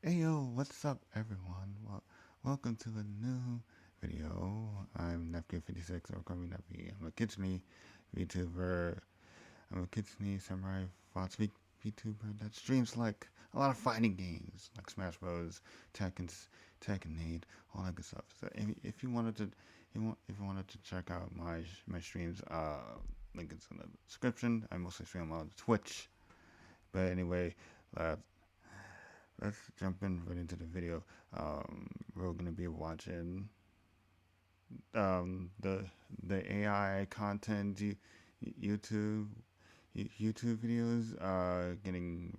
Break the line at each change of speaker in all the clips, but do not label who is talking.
Hey yo, what's up everyone? Welcome to a new video. I'm Nepkin56 or call me Neppy. I'm a Kitsune VTuber. I'm a Kitsune Samurai Fox VTuber that streams like a lot of fighting games like Smash Bros, Tekken 8, all that good stuff. So if you wanted to if you wanted to check out my streams, link is in the description. I mostly stream on Twitch. But anyway, uh, let's jump in right into the video. We're gonna be watching the AI content YouTube YouTube videos getting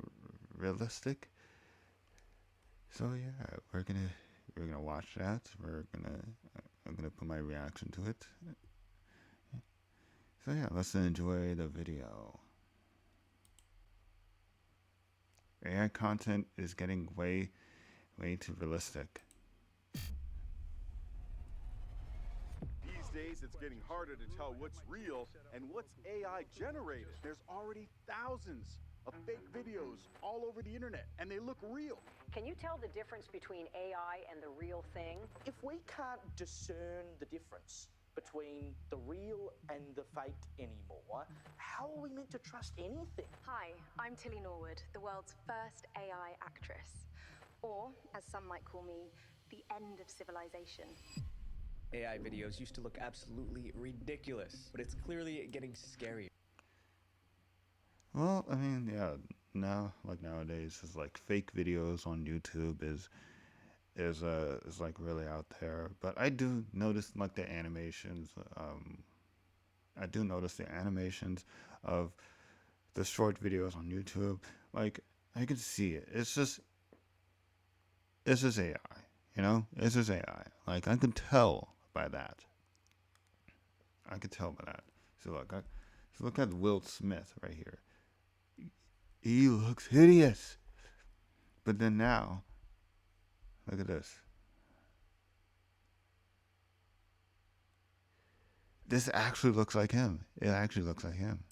realistic. So yeah, we're gonna watch that. I'm gonna put my reaction to it. So yeah, let's enjoy the video. AI content is getting way too realistic.
These days, it's getting harder to tell what's real and what's AI generated. There's already thousands of fake videos all over the internet, and they look real.
Can you tell the difference between AI and the real thing?
If we can't discern the difference between the real and the fake anymore, how are we meant to trust anything?
Hi, I'm Tilly Norwood, the world's first AI actress. Or, as some might call me, the end of civilization.
AI videos used to look absolutely ridiculous, but it's clearly getting scary.
Well, I mean, yeah, nowadays, is like fake videos on YouTube is like really out there. But I do notice like the animations. I do notice the animations of the short videos on YouTube. Like I can see it. It's just AI. You know, it's just AI. Like I can tell by that. I can tell by that. So look at Will Smith right here. He looks hideous. But then now, look at this. This actually looks like him. It actually looks like him.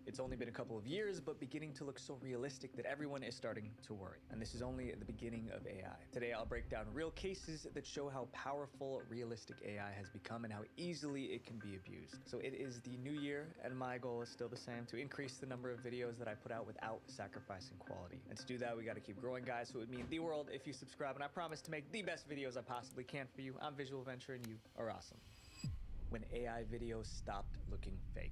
It's only been a couple of years, but beginning to look so realistic that everyone is starting to worry. And this is only the beginning of AI. Today, I'll break down real cases that show how powerful realistic AI has become and how easily it can be abused. So it is the new year, and my goal is still the same, to increase the number of videos that I put out without sacrificing quality. And to do that, we gotta keep growing, guys, so it would mean the world if you subscribe, and I promise to make the best videos I possibly can for you. I'm Visual Venture, and you are awesome. When AI videos stopped looking fake.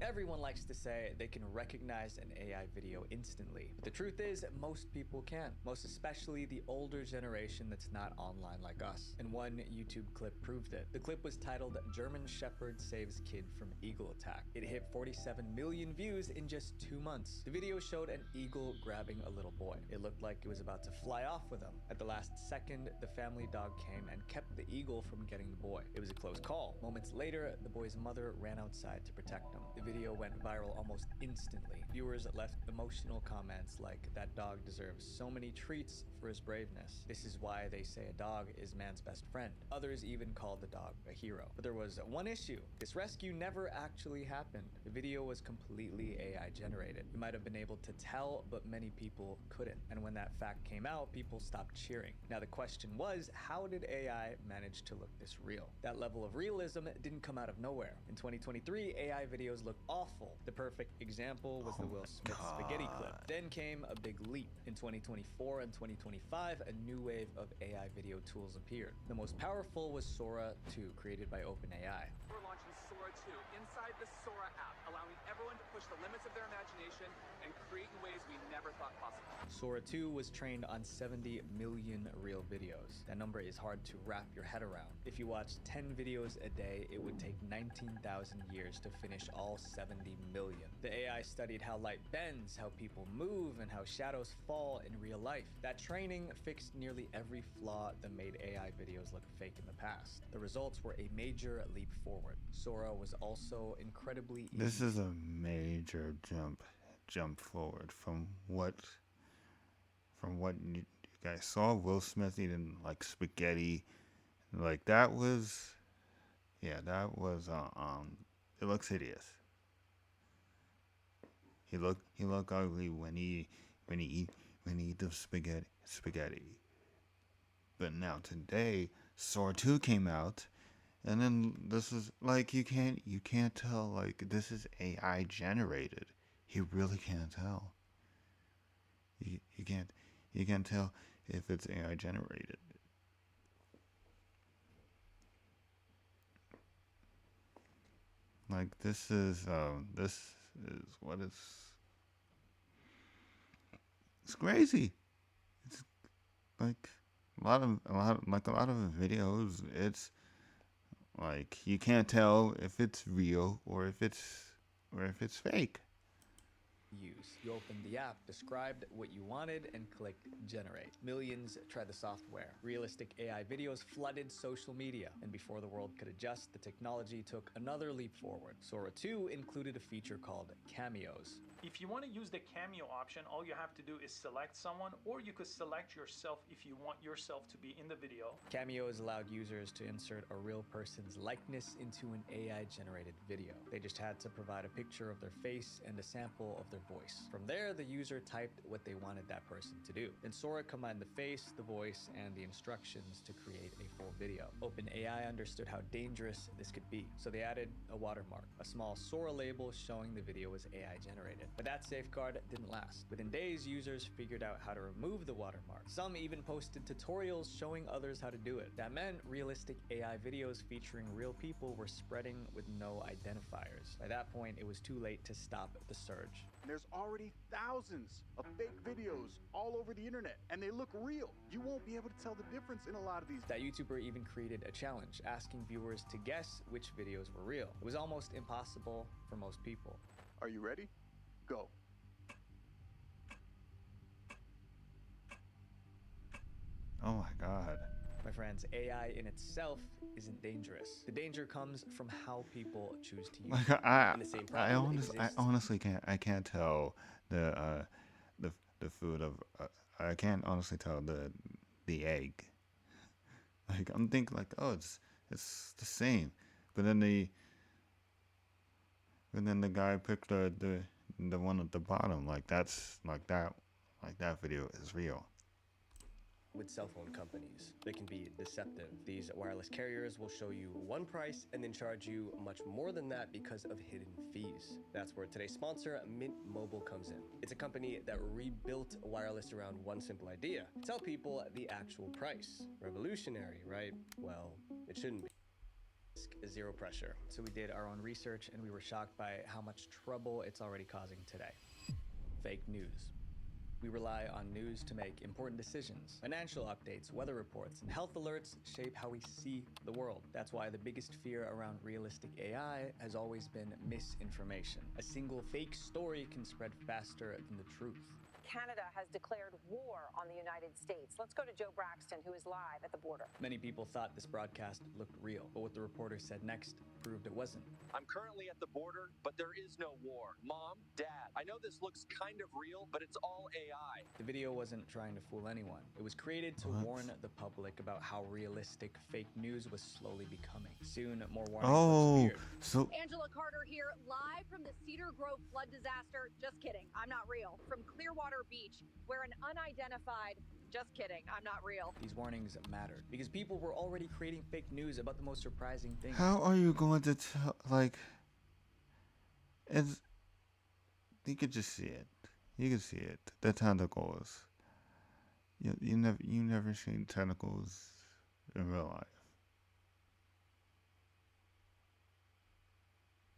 Everyone likes to say they can recognize an AI video instantly, but the truth is most people can, most especially the older generation that's not online like us. And one YouTube clip proved it. The clip was titled "German Shepherd Saves Kid from Eagle Attack." It hit 47 million views in just 2 months. The video showed an eagle grabbing a little boy. It looked like it was about to fly off with him. At the last second, the family dog came and kept the eagle from getting the boy. It was a close call. Moments later, the boy's mother ran outside to protect him. The video went viral almost instantly. Viewers left emotional comments like, "That dog deserves so many treats for his braveness. This is why they say a dog is man's best friend." Others even called the dog a hero. But there was one issue. This rescue never actually happened. The video was completely AI generated. You might have been able to tell, but many people couldn't. And when that fact came out, people stopped cheering. Now the question was, how did AI manage to look this real? That level of realism didn't come out of nowhere. In 2023, AI videos looked awful. The perfect example was the Will Smith spaghetti clip. Then came a big leap. In 2024 and 2025, a new wave of AI video tools appeared. The most powerful was Sora 2, created by OpenAI.
We're launching Sora 2 inside the Sora app, allowing everyone to push the limits of their imagination and create in ways we never thought possible.
Sora 2 was trained on 70 million real videos. That number is hard to wrap your head around. If you watched 10 videos a day, it would take 19,000 years to finish all 70 million. The AI studied how light bends, how people move, and how shadows fall in real life. That training fixed nearly every flaw that made AI videos look fake in the past. The results were a major leap forward. Sora was also incredibly easy.
This is a major jump forward from what you guys saw. Will Smith eating like spaghetti, like that was, yeah, that was it looks hideous. He looked ugly when he We need the spaghetti. But now today, Sora 2 came out, and then this is like you can't tell like this is AI generated. You really can't tell. You can't tell if it's AI generated. Like this is what it's crazy. It's like a lot of videos. It's like you can't tell if it's real or if it's fake.
use. You opened the app, described what you wanted, and clicked generate. Millions tried the software. Realistic AI videos flooded social media, and before the world could adjust, the technology took another leap forward. Sora 2 included a feature called cameos.
If you want to use the cameo option, all you have to do is select someone, or you could select yourself if you want yourself to be in the video.
Cameos allowed users to insert a real person's likeness into an AI-generated video. They just had to provide a picture of their face and a sample of their voice. From there, the user typed what they wanted that person to do. Then Sora combined the face, the voice, and the instructions to create a full video. OpenAI understood how dangerous this could be, so they added a watermark, a small Sora label showing the video was AI-generated. But that safeguard didn't last. Within days, users figured out how to remove the watermark. Some even posted tutorials showing others how to do it. That meant realistic AI videos featuring real people were spreading with no identifiers. By that point, it was too late to stop the surge.
There's already thousands of fake videos all over the internet, and they look real. You won't be able to tell the difference in a lot of these.
That YouTuber even created a challenge, asking viewers to guess which videos were real. It was almost impossible for most people.
Are you ready? Go.
Oh my god.
My friends, AI in itself isn't dangerous. The danger comes from how people choose to use
Like
it.
I,
And the same
I,
problem
honest, I
exists.
honestly can't tell the food of I can't honestly tell the egg. Like I'm thinking like oh it's the same, but then the guy picked the one at the bottom like that's like that video is real.
With cell phone companies. They can be deceptive. These wireless carriers will show you one price and then charge you much more than that because of hidden fees. That's where today's sponsor, Mint Mobile, comes in. It's a company that rebuilt wireless around one simple idea: tell people the actual price. Revolutionary, right? Well, it shouldn't be. Zero pressure.
So we did our own research and we were shocked by how much trouble it's already causing today. Fake news. We rely on news to make important decisions. Financial updates, weather reports, and health alerts shape how we see the world. That's why the biggest fear around realistic AI has always been misinformation. A single fake story can spread faster than the truth.
Canada has declared war on the United States. Let's go to Joe Braxton, who is live at the border.
Many people thought this broadcast looked real, but what the reporter said next proved it wasn't.
I'm currently at the border, but there is no war. Mom, Dad, I know this looks kind of real, but it's all AI.
The video wasn't trying to fool anyone. It was created to warn the public about how realistic fake news was slowly becoming. Soon, more warning
Oh,
clips appeared.
so
Angela Carter here, live from the Cedar Grove flood disaster. Just kidding, I'm not real. From Clearwater Beach, where an unidentified, just kidding, I'm not real.
These warnings mattered because people were already creating fake news about the most surprising things.
how are you going to tell like it's you could just see it. You can see it. The tentacles. You never seen tentacles in real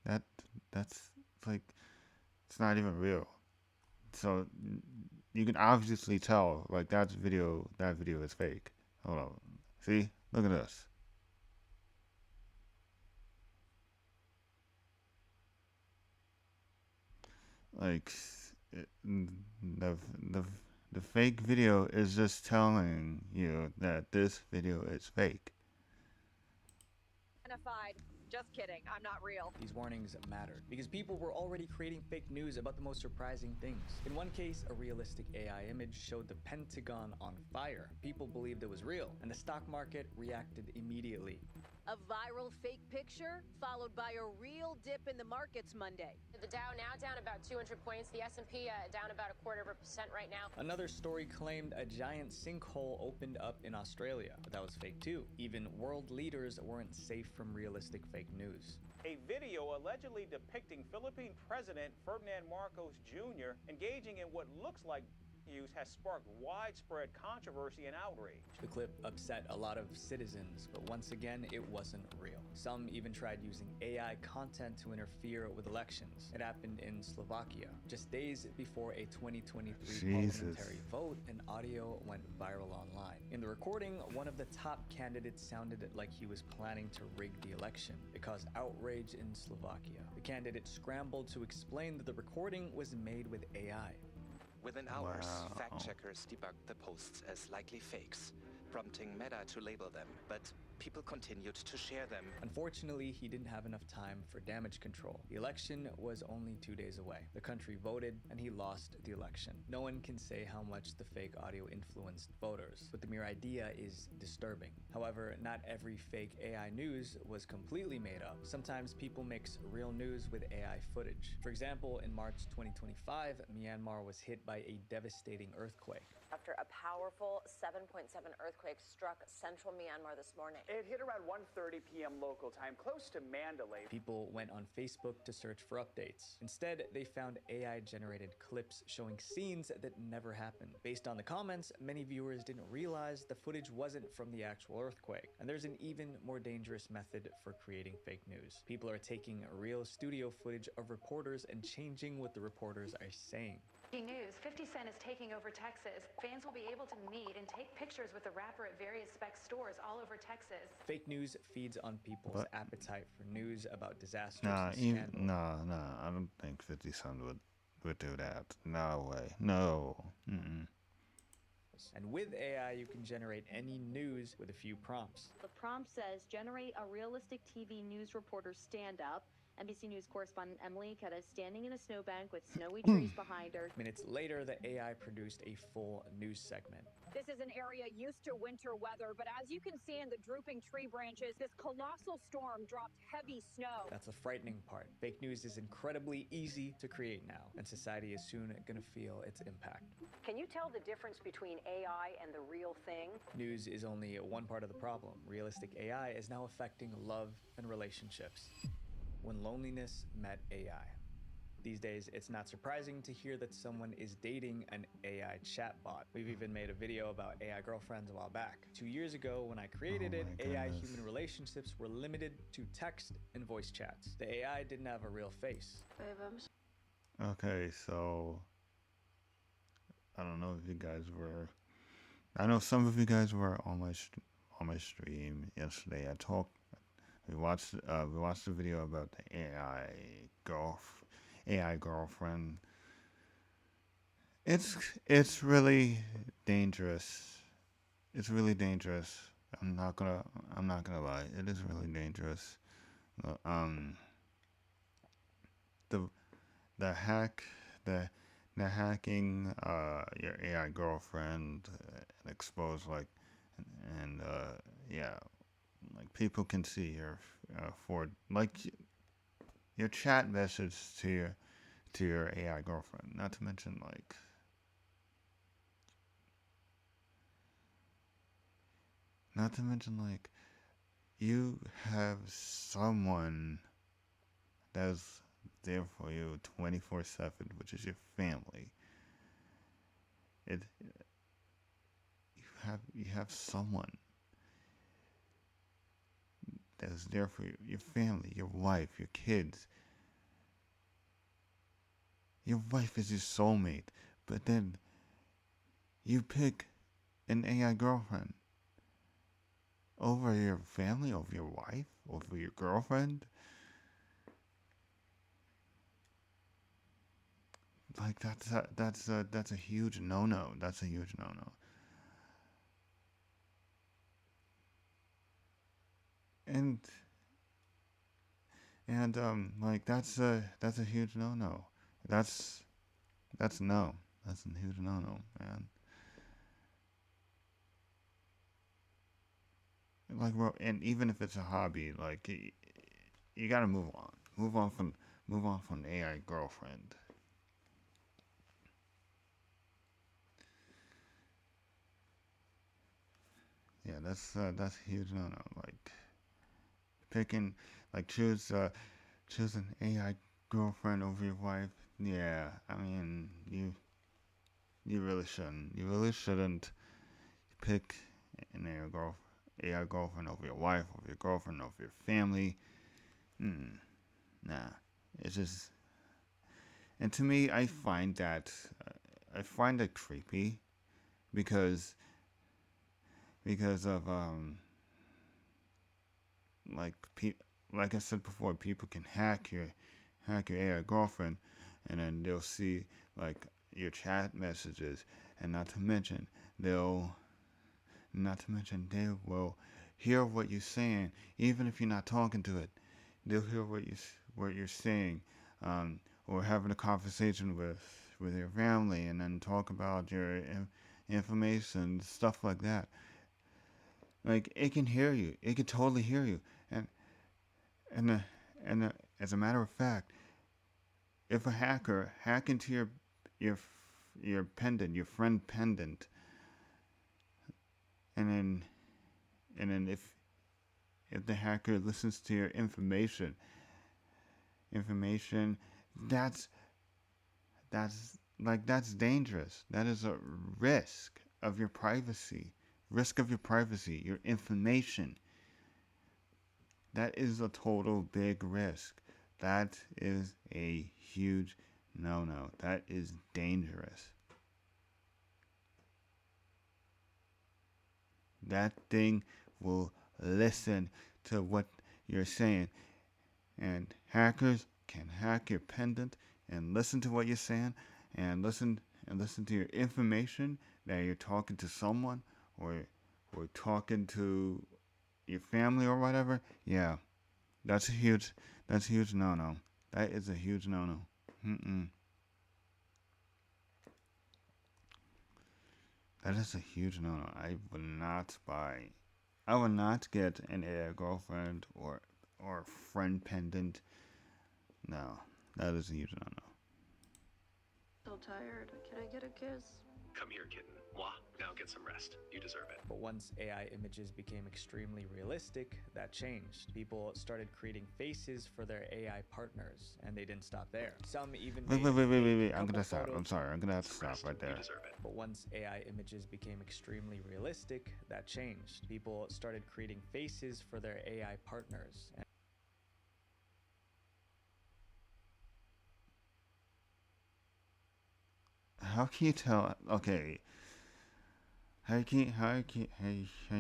life. That's like it's not even real. So you can obviously tell like that video is fake. Hold on. See? Look at this. Like the fake video is just telling you that this video is fake.
Identified, just kidding, I'm not real.
These warnings mattered because people were already creating fake news about the most surprising things. In one case, a realistic AI image showed the Pentagon on fire. People believed it was real, and the stock market reacted immediately.
A viral fake picture followed by a real dip in the markets Monday.
The Dow now down about 200 points. The S&P down about 0.25% right now.
Another story claimed a giant sinkhole opened up in Australia, but that was fake too. Even world leaders weren't safe from realistic fake news.
A video allegedly depicting Philippine President Ferdinand Marcos Jr. engaging in what looks like use has sparked widespread controversy and outrage.
The clip upset a lot of citizens, but once again, it wasn't real. Some even tried using AI content to interfere with elections. It happened in Slovakia. Just days before a 2023 parliamentary vote, an audio went viral online. In the recording, one of the top candidates sounded like he was planning to rig the election. It caused outrage in Slovakia. The candidate scrambled to explain that the recording was made with AI.
Within hours, fact-checkers debunked the posts as likely fakes, prompting Meta to label them, but people continued to share them.
Unfortunately, he didn't have enough time for damage control. The election was only 2 days away. The country voted, and he lost the election. No one can say how much the fake audio influenced voters, but the mere idea is disturbing. However, not every fake AI news was completely made up. Sometimes people mix real news with AI footage. For example, in March 2025, Myanmar was hit by a devastating earthquake.
After a powerful 7.7 earthquake struck central Myanmar this morning.
It hit around 1:30 p.m. local time, close to Mandalay.
People went on Facebook to search for updates. Instead, they found AI-generated clips showing scenes that never happened. Based on the comments, many viewers didn't realize the footage wasn't from the actual earthquake. And there's an even more dangerous method for creating fake news. People are taking real studio footage of reporters and changing what the reporters are saying.
News, 50 Cent is taking over Texas. Fans will be able to meet and take pictures with the rapper at various spec stores all over Texas.
Fake news feeds on people's appetite for news about disasters
Nah,
and scandals.
I don't think 50 Cent would do that. No way. No.
And with AI, you can generate any news with a few prompts.
The prompt says, generate a realistic TV news reporter stand-up. NBC News correspondent Emily Ikeda is standing in a snowbank with snowy trees behind her.
Minutes later, the AI produced a full news segment.
This is an area used to winter weather, but as you can see in the drooping tree branches, this colossal storm dropped heavy snow.
That's the frightening part. Fake news is incredibly easy to create now, and society is soon going to feel its impact.
Can you tell the difference between AI and the real thing?
News is only one part of the problem. Realistic AI is now affecting love and relationships. When loneliness met AI. These days, it's not surprising to hear that someone is dating an AI chatbot. We've even made a video about AI girlfriends a while back. 2 years ago, when I created it, AI-human relationships were limited to text and voice chats. The AI didn't have a real face.
Okay, so I don't know if you guys were. I know some of you guys were on my stream yesterday. We watched the video about the AI girlfriend. It's really dangerous. It's really dangerous. I'm not gonna lie. It is really dangerous. The hacking your AI girlfriend and expose like people can see your your chat message to your AI girlfriend. Not to mention you have someone that's there for you 24/7, which is your family. You have someone that is there for you, your family, your wife, your kids. Your wife is your soulmate, but then you pick an AI girlfriend over your family, over your wife, over your girlfriend. Like that's a huge no-no. That's a huge no-no. And that's a huge no-no. That's no. That's a huge no-no, man. and even if it's a hobby, like you gotta move on from the AI girlfriend. Yeah, that's huge. No, no, like picking, like choose an AI girlfriend over your wife. Yeah, I mean you really shouldn't. You really shouldn't pick an AI girlfriend over your wife, over your girlfriend, over your family. Mm, nah, it's just. And to me, I find that creepy because of like like I said before, people can hack your AI girlfriend, and then they'll see like your chat messages, and they'll not to mention they will hear what you're saying, even if you're not talking to it. They'll hear what you're saying, or having a conversation with your family, and then talk about your information, stuff like that. Like it can hear you. It can totally hear you. And and uh, and as a matter of fact, if a hacker hack into your your pendant, your friend pendant, and then if the hacker listens to your information, that's that's dangerous. That is a risk of your privacy. Risk of your privacy, your information. That is a total big risk. That is a huge no no. That is dangerous. That thing will listen to what you're saying. And hackers can hack your pendant and listen to what you're saying and listen to your information that you're talking to someone or talking to your family or whatever. Yeah, that's a huge no no. That is a huge no no. Mm-mm. That is a huge no no. I would not get an AI girlfriend or friend pendant. No, that is a huge no no.
So tired. Can I get a kiss?
Come here, kitten. Mwah. Now get some rest. You deserve it.
But once AI images became extremely realistic, that changed. People started creating faces for their AI partners, and they didn't stop there. Some even
Wait. I'm gonna stop. I'm sorry. I'm gonna have to stop right there.
But once AI images became extremely realistic, that changed. People started creating faces for their AI partners.
How can you tell? Okay. How you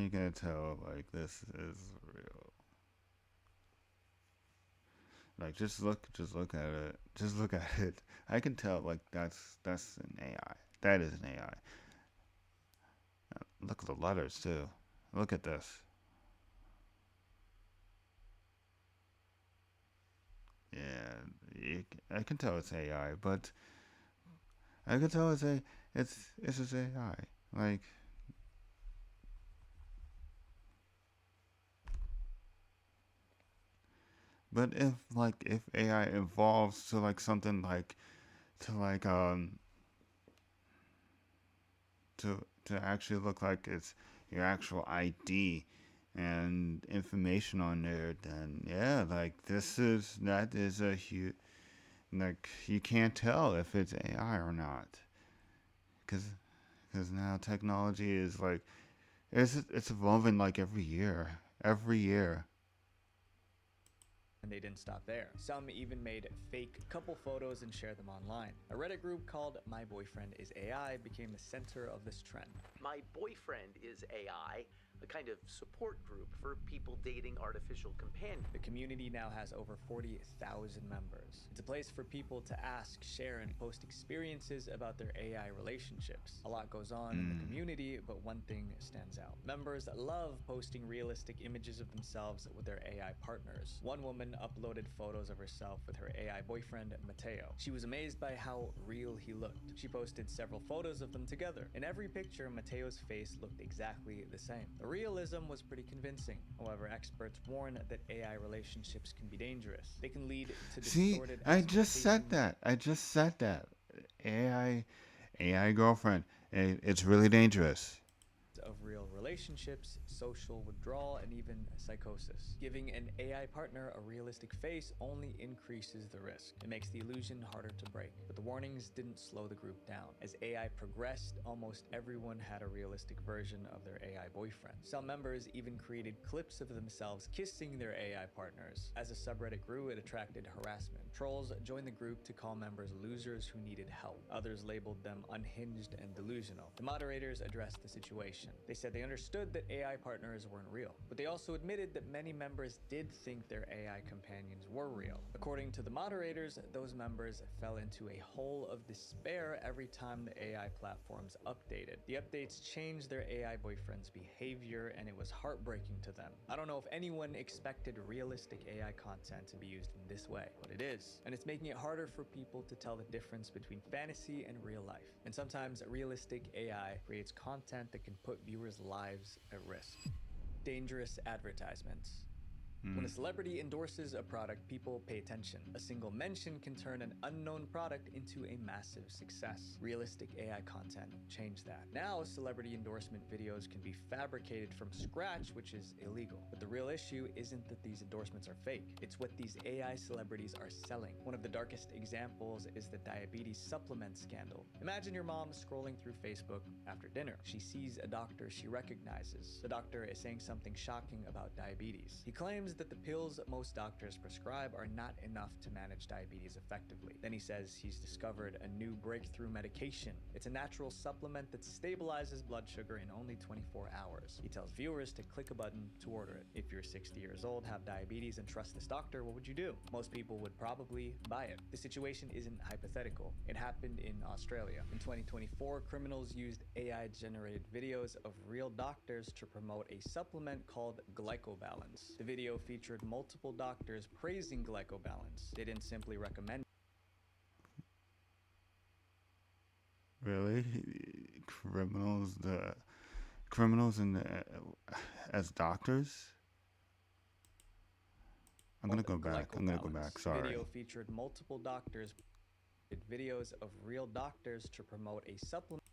gonna tell like this is real? Like just look at it. Just look at it. I can tell like that's an AI. That is an AI. Look at the letters too. Look at this. Yeah, I can tell it's AI, but I can tell it's just AI. Like but if AI evolves to like something like to like to actually look like it's your actual ID and information on there, then yeah, like that is a huge like you can't tell if it's AI or not, because now technology is like it's evolving like every year.
And they didn't stop there. Some even made fake couple photos and shared them online. A Reddit group called My Boyfriend is AI became the center of this trend.
My Boyfriend is AI, a kind of support group for people dating artificial companions.
The community now has over 40,000 members. It's a place for people to ask, share, and post experiences about their AI relationships. A lot goes on in the community, but one thing stands out. Members love posting realistic images of themselves with their AI partners. One woman uploaded photos of herself with her AI boyfriend, Mateo. She was amazed by how real he looked. She posted several photos of them together. In every picture, Mateo's face looked exactly the same. realism was pretty convincing. However, experts warn that AI relationships can be dangerous. They can lead to
See,
distorted
I just said
expectations.
that. I just said that. AI girlfriend. It's really dangerous.
Of real relationships, social withdrawal, and even psychosis. Giving an AI partner a realistic face only increases the risk. It makes the illusion harder to break. But the warnings didn't slow the group down. As AI progressed, almost everyone had a realistic version of their AI boyfriend. Some members even created clips of themselves kissing their AI partners. As the subreddit grew, it attracted harassment. Trolls joined the group to call members losers who needed help. Others labeled them unhinged and delusional. The moderators addressed the situation. They said they understood that AI partners weren't real, but they also admitted that many members did think their AI companions were real. According to the moderators, those members fell into a hole of despair every time the AI platforms updated. The updates changed their AI boyfriend's behavior, and it was heartbreaking to them. I don't know if anyone expected realistic AI content to be used in this way, but it is. And it's making it harder for people to tell the difference between fantasy and real life. And sometimes realistic AI creates content that can put viewers' lives at risk. Dangerous advertisements. When a celebrity endorses a product, people pay attention. A single mention can turn an unknown product into a massive success. Realistic AI content changed that. Now, celebrity endorsement videos can be fabricated from scratch, which is illegal. But the real issue isn't that these endorsements are fake. It's what these AI celebrities are selling. One of the darkest examples is the diabetes supplement scandal. Imagine your mom scrolling through Facebook after dinner. She sees a doctor she recognizes. The doctor is saying something shocking about diabetes. He claims that the pills most doctors prescribe are not enough to manage diabetes effectively. Then he says he's discovered a new breakthrough medication. It's a natural supplement that stabilizes blood sugar in only 24 hours. He tells viewers to click a button to order it. If you're 60 years old, have diabetes, and trust this doctor, what would you do? Most people would probably buy it. The situation isn't hypothetical. It happened in Australia. In 2024, criminals used AI-generated videos of real doctors to promote a supplement called glycobalance. The video featured multiple doctors praising glycobalance. They didn't simply recommend.
Really? Criminals in the as doctors? I'm gonna go back. Sorry.
Video featured multiple doctors. Videos of real doctors to promote a supplement.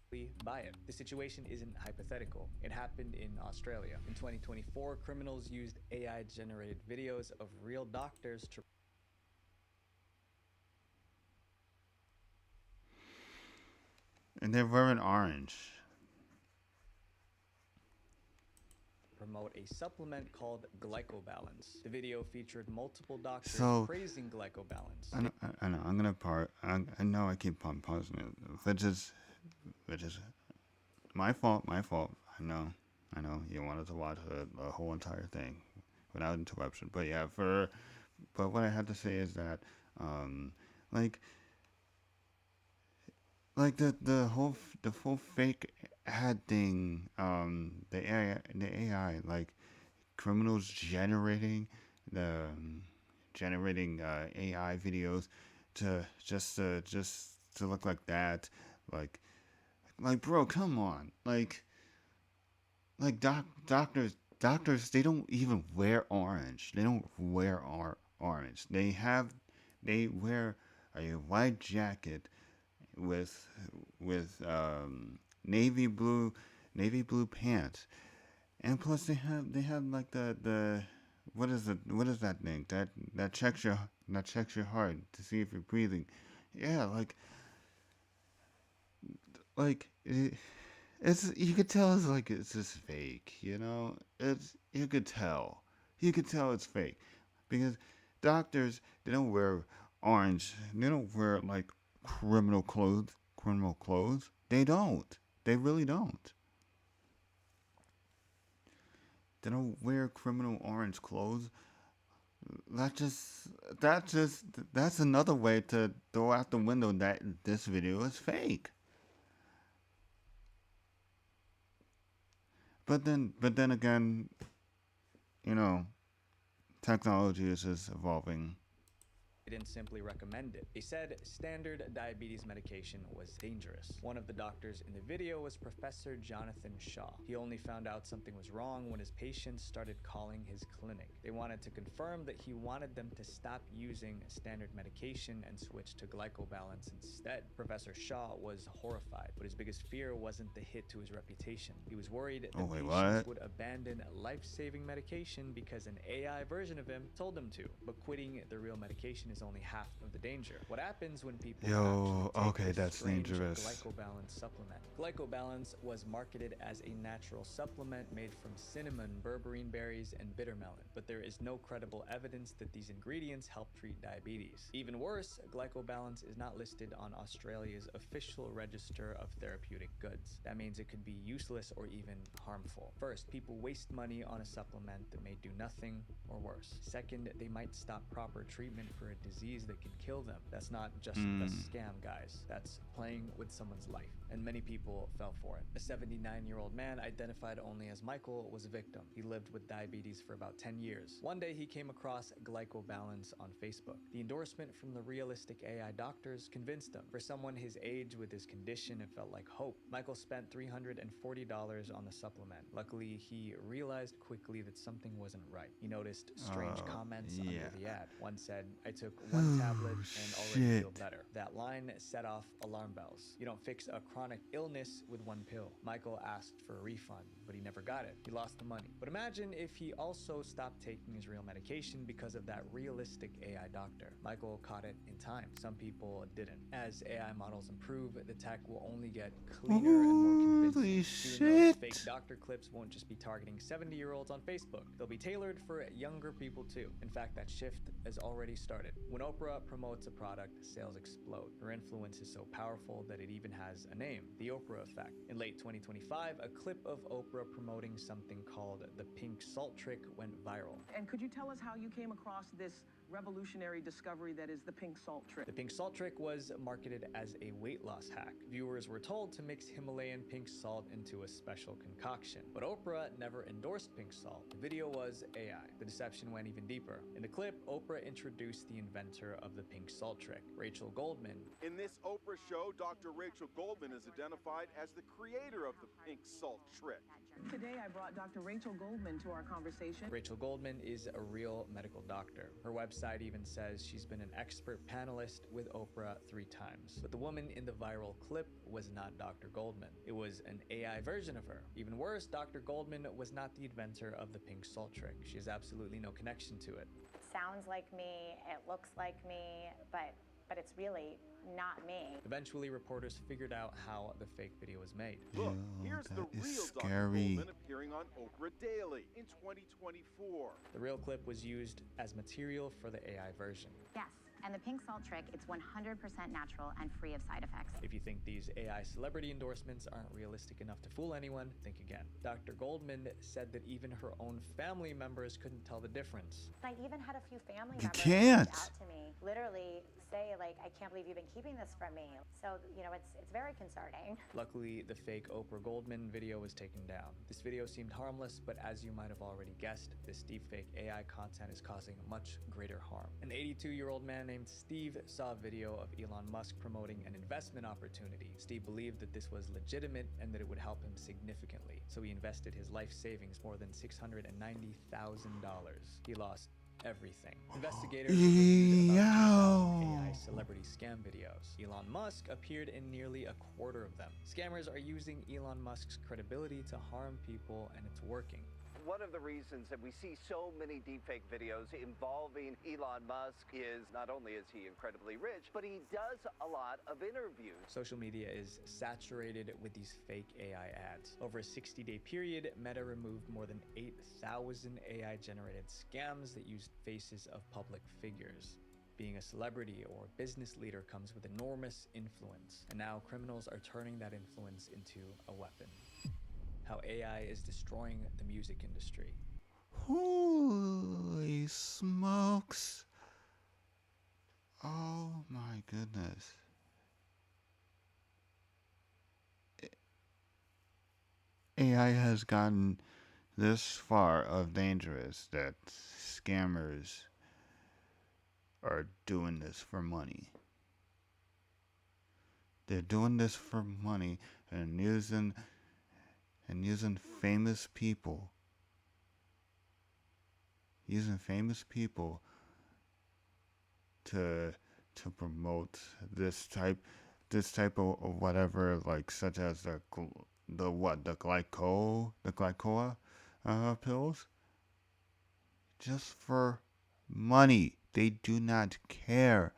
Buy it. The situation isn't hypothetical. It happened in Australia. In 2024, criminals used AI-generated videos of real doctors to
And they're wearing orange.
promote a supplement called glycobalance. The video featured multiple doctors praising glycobalance.
I know. I'm gonna I know I keep pausing it, which is my fault. I know. You wanted to watch the whole entire thing without interruption. But yeah, but what I had to say is that, like the whole fake ad thing, the AI, like criminals generating AI videos to just to look like that, like bro, come on, like doctors, they don't even wear orange. They don't wear orange. They wear a white jacket with navy blue pants, and plus they have like the what is that thing that checks your heart to see if you're breathing. Yeah, it's you could tell it's just fake, you could tell it's fake, because doctors, they don't wear orange, they don't wear like criminal clothes. They really don't. They don't wear criminal orange clothes. That's another way to throw out the window that this video is fake. But then again, technology is just evolving
They didn't simply recommend it. They said standard diabetes medication was dangerous. One of the doctors in the video was Professor Jonathan Shaw. He only found out something was wrong when his patients started calling his clinic. They wanted to confirm that he wanted them to stop using standard medication and switch to glycobalance instead. Professor Shaw was horrified, but his biggest fear wasn't the hit to his reputation. He was worried that patients would abandon life-saving medication because an AI version of him told them to. But quitting the real medication is only half of the danger. What happens when people actually take this strange glycobalance supplement? Glycobalance was marketed as a natural supplement made from cinnamon, berberine berries, and bitter melon, but there is no credible evidence that these ingredients help treat diabetes. Even worse, glycobalance is not listed on Australia's official register of therapeutic goods. That means it could be useless or even harmful. First, people waste money on a supplement that may do nothing or worse. Second, they might stop proper treatment for a disease that can kill them. That's not just a scam, guys. That's playing with someone's life. And many people fell for it. A 79-year-old man identified only as Michael was a victim. He lived with diabetes for about 10 years. One day he came across glycobalance on Facebook. The endorsement from the realistic AI doctors convinced him. For someone his age with his condition, it felt like hope. Michael spent $340 on the supplement. Luckily, he realized quickly that something wasn't right. He noticed strange comments under the ad. One said, "I took one tablet and already feel better." That line set off alarm bells. You don't fix a chronic illness with one pill. Michael asked for a refund, but he never got it. He lost the money. But imagine if he also stopped taking his real medication because of that realistic AI doctor. Michael caught it in time. Some people didn't. As AI models improve, the tech will only get cleaner and more convincing. Soon those fake doctor clips won't just be targeting 70-year-olds on Facebook. They'll be tailored for younger people too. In fact, that shift has already started. When Oprah promotes a product, sales explode. Her influence is so powerful that it even has a name, the Oprah effect. In late 2025, a clip of Oprah promoting something called the pink salt trick went viral.
And could you tell us how you came across this revolutionary discovery that is the pink salt trick?
The pink salt trick was marketed as a weight loss hack. Viewers were told to mix Himalayan pink salt into a special concoction. But Oprah never endorsed pink salt. The video was AI. The deception went even deeper. In the clip, Oprah introduced the inventor of the pink salt trick, Rachel Goldman.
In this Oprah show, Dr. Rachel Goldman is identified as the creator of the pink salt trick.
Today, I brought Dr. Rachel Goldman to our conversation.
Rachel Goldman is a real medical doctor. Her website even says she's been an expert panelist with Oprah 3 times. But the woman in the viral clip was not Dr. Goldman. It was an AI version of her. Even worse, Dr. Goldman was not the inventor of the pink salt trick. She has absolutely no connection to it.
It sounds like me, it looks like me, but it's really not me.
Eventually, reporters figured out how the fake video was made.
Look, here's the real Dr. Goldman appearing on Oprah Daily in 2024.
The real clip was used as material for the AI version.
Yes, and the pink salt trick, it's 100% natural and free of side effects.
If you think these AI celebrity endorsements aren't realistic enough to fool anyone, think again. Dr. Goldman said that even her own family members couldn't tell the difference.
I even had a few family
You
members
can't.
reach out to me, literally say, like, I can't believe you've been keeping this from me. So, you know, it's very concerning.
Luckily, the fake Oprah Goldman video was taken down. This video seemed harmless, but as you might have already guessed, this deepfake AI content is causing much greater harm. An 82-year-old man named Steve saw a video of Elon Musk promoting an investment opportunity. Steve believed that this was legitimate and that it would help him significantly, so he invested his life savings, more than $690,000. He lost everything. Investigators reviewed about 2,000 AI celebrity scam videos. Elon Musk appeared in nearly a quarter of them. Scammers are using Elon Musk's credibility to harm people, and it's working.
One of the reasons that we see so many deepfake videos involving Elon Musk is not only is he incredibly rich, but he does a lot of interviews.
Social media is saturated with these fake AI ads. Over a 60-day period, Meta removed more than 8,000 AI-generated scams that used faces of public figures. Being a celebrity or business leader comes with enormous influence, and now criminals are turning that influence into a weapon. How AI is destroying the music industry.
Holy smokes. Oh my goodness. AI has gotten this far of dangerous that scammers are doing this for money. They're doing this for money and using famous people. Using famous people to promote this type of whatever, like such as the glycoa pills, just for money. They do not care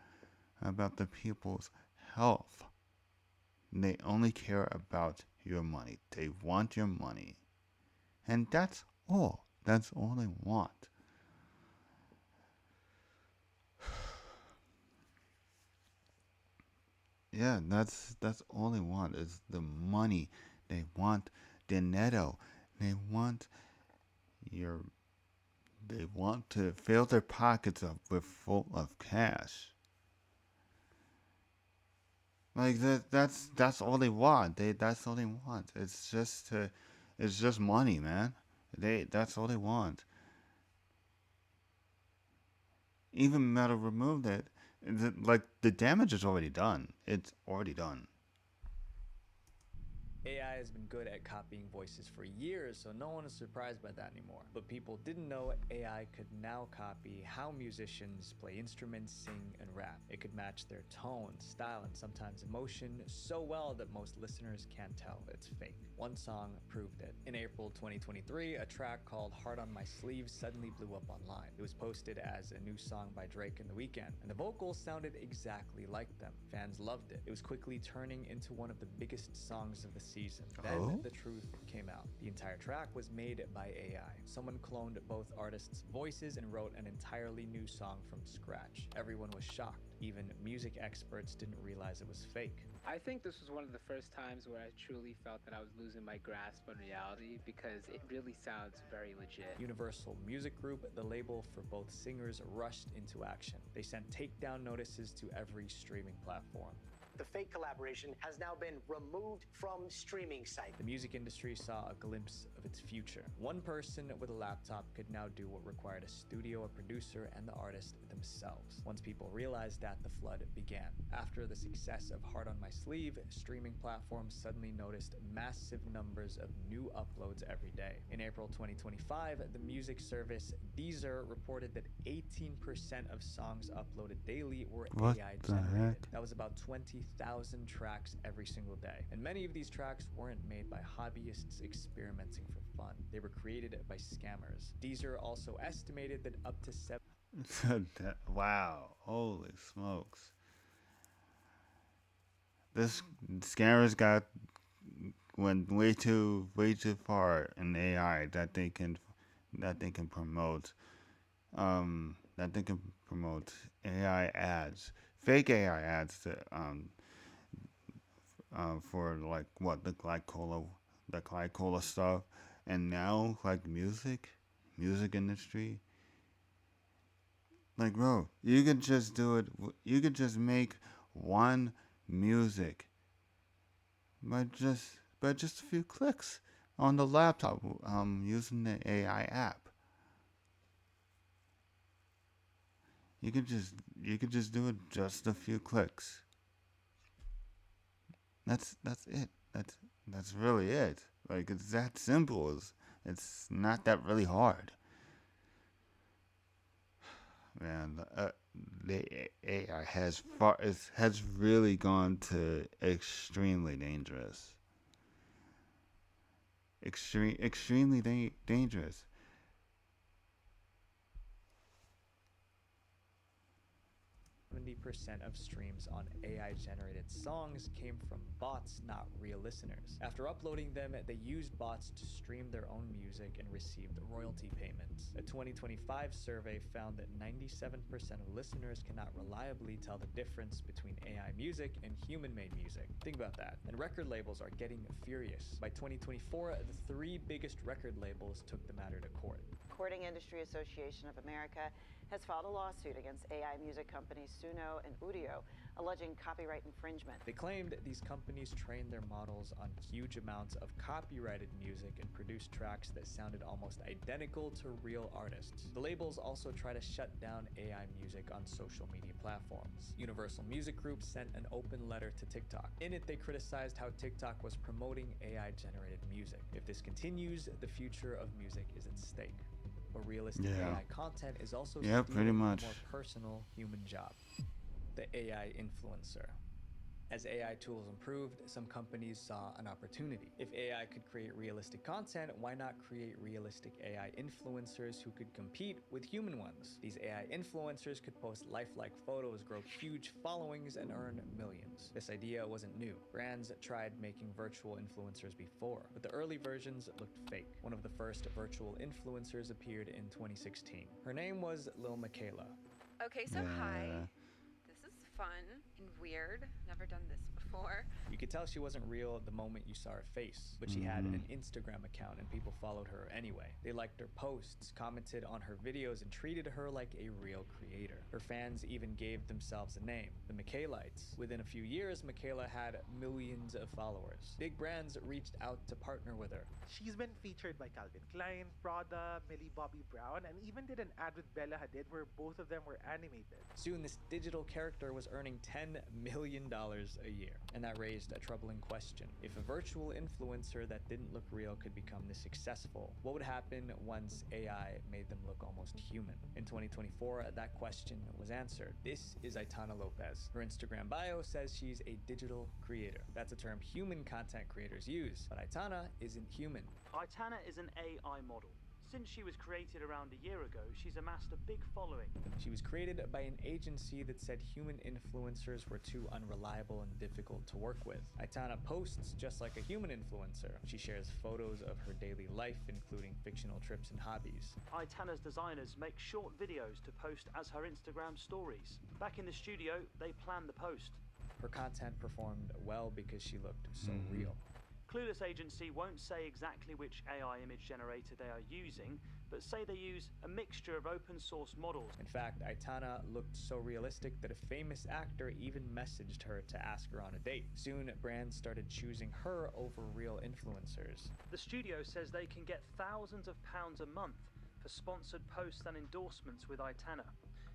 about the people's health. They only care about your money. They want your money. And that's all. That's all they want. Yeah, that's all they want is the money. They want dinero. They want your they want to fill their pockets up with full of cash. Like that's all they want. That's all they want. It's just money, man. That's all they want. Even Metal removed it. Like the damage is already done. It's already done.
AI has been good at copying voices for years, so no one is surprised by that anymore. But people didn't know AI could now copy how musicians play instruments, sing, and rap. It could match their tone, style, and sometimes emotion so well that most listeners can't tell it's fake. One song proved it. In April 2023, a track called Heart on My Sleeve suddenly blew up online. It was posted as a new song by Drake and The Weeknd, and the vocals sounded exactly like them. Fans loved it. It was quickly turning into one of the biggest songs of the season. Then the truth came out. The entire track was made by AI. Someone cloned both artists' voices and wrote an entirely new song from scratch. Everyone was shocked. Even music experts didn't realize it was fake.
I think this was one of the first times where I truly felt that I was losing my grasp on reality because it really sounds very legit.
Universal Music Group, the label for both singers, rushed into action. They sent takedown notices to every streaming platform.
The fake collaboration has now been removed from streaming sites.
The music industry saw a glimpse of its future. One person with a laptop could now do what required a studio, a producer, and the artist themselves. Once people realized that, the flood began. After the success of Heart on My Sleeve, streaming platforms suddenly noticed massive numbers of new uploads every day. In April 2025, the music service Deezer reported that 18% of songs uploaded daily were AI generated. That was about 20,000 tracks every single day. And many of these tracks weren't made by hobbyists experimenting for fun. They were created by scammers. Deezer also estimated that up to 7
Wow, holy smokes. This scammers went way too far in AI that they can promote AI ads, fake AI ads to for like what the glycola stuff, and now like music industry. Like, bro, you could just do it. You could just make one music by just a few clicks on the laptop using the AI app. You could just do it just a few clicks. That's it. That's really it. Like it's that simple. It's not that really hard. Man, the AI has really gone to extremely dangerous. Extremely dangerous.
70% of streams on AI-generated songs came from bots, not real listeners. After uploading them, they used bots to stream their own music and received royalty payments. A 2025 survey found that 97% of listeners cannot reliably tell the difference between AI music and human-made music. Think about that. And record labels are getting furious. By 2024, the 3 biggest record labels took the matter to court.
Recording Industry Association of America has filed a lawsuit against AI music companies Suno and Udio
alleging copyright infringement.
They claimed these companies trained their models on huge amounts of copyrighted music and produced tracks that sounded almost identical to real artists. The labels also try to shut down AI music on social media platforms. Universal Music Group sent an open letter to TikTok. In it, they criticized how TikTok was promoting AI-generated music. If this continues, the future of music is at stake. But realistic AI content is also
pretty much.
a more personal human job. The AI influencer. As AI tools improved, some companies saw an opportunity. If AI could create realistic content, why not create realistic AI influencers who could compete with human ones? These AI influencers could post lifelike photos, grow huge followings, and earn millions. This idea wasn't new. Brands tried making virtual influencers before, but the early versions looked fake. One of the first virtual influencers appeared in 2016. Her name was Lil Miquela.
Okay, so hi. This is fun and weird. Never done this before.
You could tell she wasn't real the moment you saw her face, but she had an Instagram account and people followed her anyway. They liked her posts, commented on her videos, and treated her like a real creator. Her fans even gave themselves a name, the Miquelites. Within a few years, Miquela had millions of followers. Big brands reached out to partner with her.
She's been featured by Calvin Klein, Prada, Millie Bobby Brown, and even did an ad with Bella Hadid where both of them were animated.
Soon, this digital character was earning $10 million a year. And that raised a troubling question. If a virtual influencer that didn't look real could become this successful, what would happen once AI made them look almost human? In 2024, that question was answered. This is Aitana Lopez. Her Instagram bio says she's a digital creator. That's a term human content creators use, but Aitana isn't human.
Aitana is an AI model. Since she was created around a year ago, she's amassed a big following.
She was created by an agency that said human influencers were too unreliable and difficult to work with. Aitana posts just like a human influencer. She shares photos of her daily life, including fictional trips and hobbies.
Aitana's designers make short videos to post as her Instagram stories. Back in the studio, they plan the post.
Her content performed well because she looked so real.
Clueless Agency won't say exactly which AI image generator they are using, but say they use a mixture of open source models.
In fact, Aitana looked so realistic that a famous actor even messaged her to ask her on a date. Soon, brands started choosing her over real influencers.
The studio says they can get thousands of pounds a month for sponsored posts and endorsements with Aitana.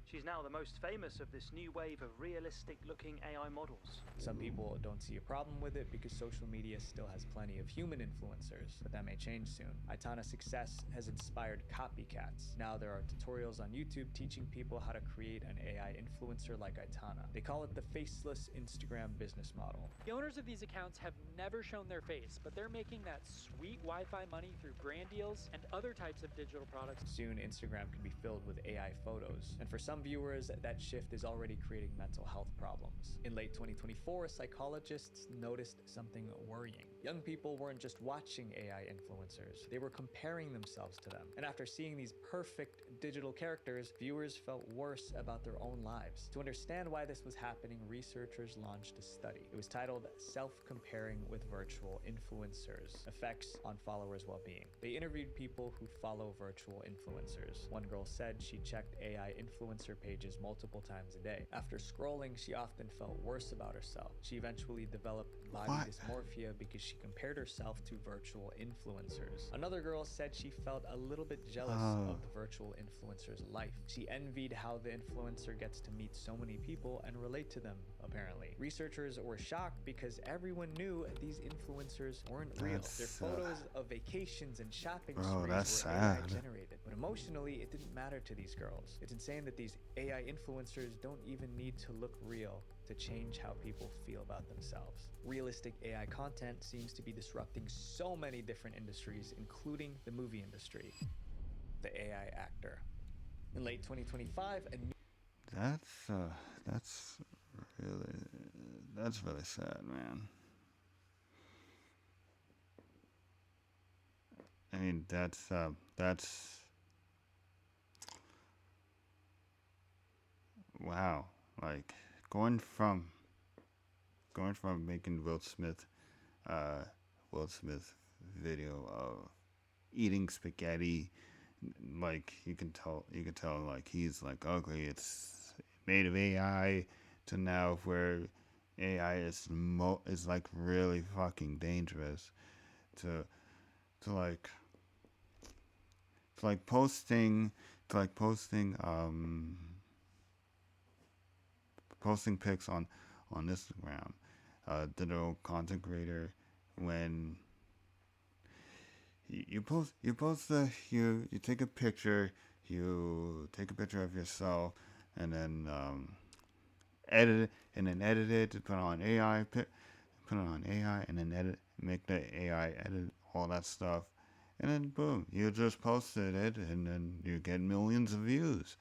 She's now the most famous of this new wave of realistic-looking AI models.
Some people don't see a problem with it because social media still has plenty of human influencers, but that may change soon. Aitana's success has inspired copycats. Now there are tutorials on YouTube teaching people how to create an AI influencer like Aitana. They call it the faceless Instagram business model.
The owners of these accounts have never shown their face, but they're making that sweet Wi-Fi money through brand deals and other types of digital products.
Soon, Instagram can be filled with AI photos, and for some viewers, that shift is already creating mental health problems. In late 2024, psychologists noticed something worrying. Young people weren't just watching AI influencers, they were comparing themselves to them. And after seeing these perfect digital characters, viewers felt worse about their own lives. To understand why this was happening, researchers launched a study. It was titled Self-Comparing with Virtual Influencers: Effects on Followers' Well-Being. They interviewed people who follow virtual influencers. One girl said she checked AI influencer pages multiple times a day. After scrolling, she often felt worse about herself. She eventually developed body dysmorphia because she compared herself to virtual influencers. Another girl said she felt a little bit jealous of the virtual influencer's life. She envied how the influencer gets to meet so many people and relate to them, apparently. Researchers were shocked because everyone knew these influencers weren't real. Their photos of vacations and shopping sprees were AI generated. But emotionally, it didn't matter to these girls. It's insane that these AI influencers don't even need to look real to change how people feel about themselves. Realistic AI content seems to be disrupting so many different industries, including the movie industry. The AI actor. In late 2025, a new
that's really sad, man. I mean, that's wow. Like going from making Will Smith video of eating spaghetti, like you can tell like he's like ugly, it's made of AI, to now where AI is like really fucking dangerous to to like to like posting to like posting pics on Instagram. Digital content creator, when you take a picture, you take a picture of yourself, and then edit it, edit it to put it on AI, and then make the AI edit all that stuff, and then boom, you just posted it, and then you get millions of views,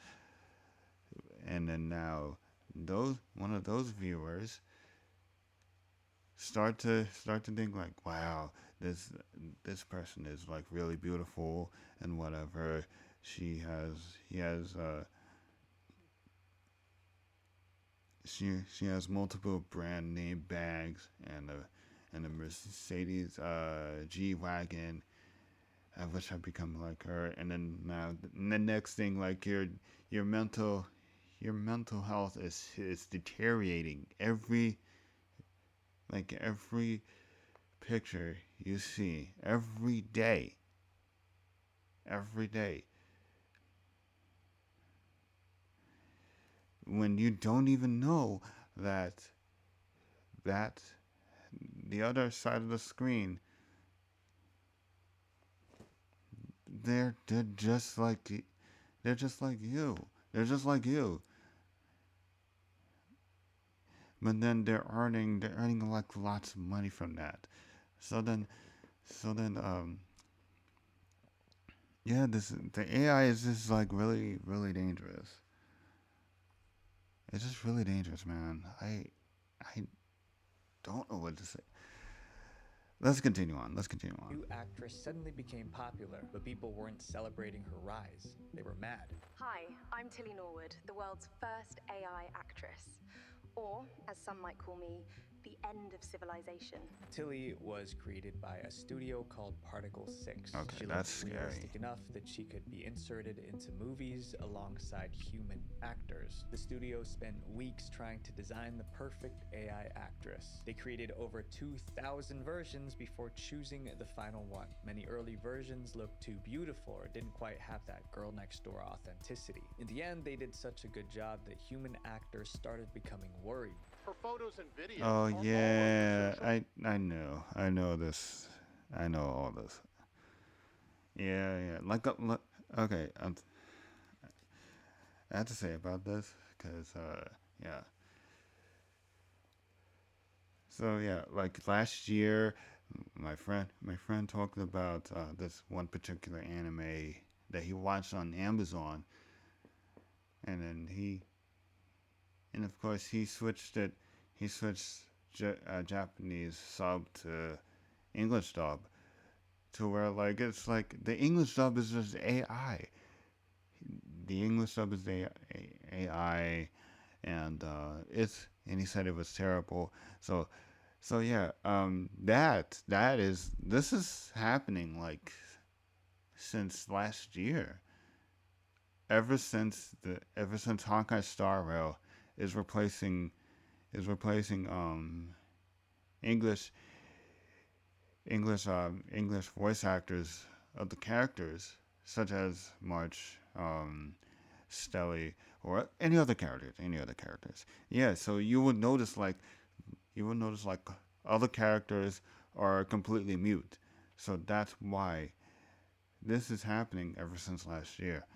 and then now one of those viewers start to think like, wow, this person is like really beautiful and whatever. He has she has multiple brand name bags and a Mercedes G wagon. I wish I become like her. And then now the next thing, like your mental health is deteriorating every picture you see every day, when you don't even know that the other side of the screen, they're just like you. They're just like you. But then they're earning like lots of money from that. So then so then yeah, this the AI is just like really dangerous. It's just really dangerous, man. I don't know what to say. Let's continue on. Let's continue on.
New actress suddenly became popular, but people weren't celebrating her rise. They were mad.
Hi, I'm Tilly Norwood, the world's first AI actress. Or, as some might call me, the end of civilization.
Tilly was created by a studio called Particle 6.
Okay,
She
that's
looked
scary.
realistic enough that she could be inserted into movies alongside human actors. The studio spent weeks trying to design the perfect AI actress. They created over 2,000 versions before choosing the final one. Many early versions looked too beautiful or didn't quite have that girl next door authenticity. In the end, they did such a good job that human actors started becoming worried.
Her photos and videos.
Oh yeah, I know this. I know all this. Yeah. Okay. I have to say about this because yeah. So yeah, like last year, my friend talked about this one particular anime that he watched on Amazon, and then and of course he switched Japanese sub to English dub, to where like it's like the English dub is just AI. The English dub is AI, and he said it was terrible. So yeah, this is happening like since last year. Ever since Honkai Star Rail is replacing English English voice actors of the characters, such as March, Stelly, or any other characters. Yeah, so you would notice like other characters are completely mute. So that's why this is happening ever since last year.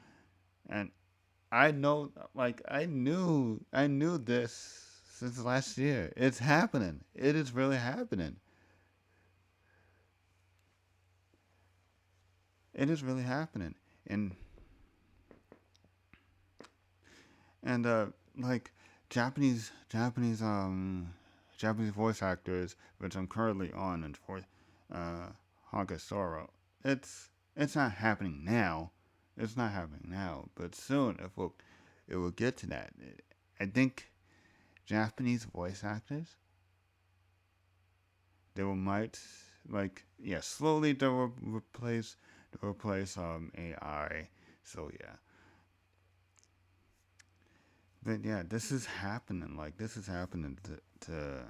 And I knew this since last year. It's happening. It is really happening. It is really happening. And and like Japanese voice actors, which I'm currently on in for Honkai Sora. It's not happening now. It's not happening now, but soon it will get to that. I think Japanese voice actors, they will might like, yeah, slowly they will replace AI. So yeah. But yeah, this is happening. Like this is happening to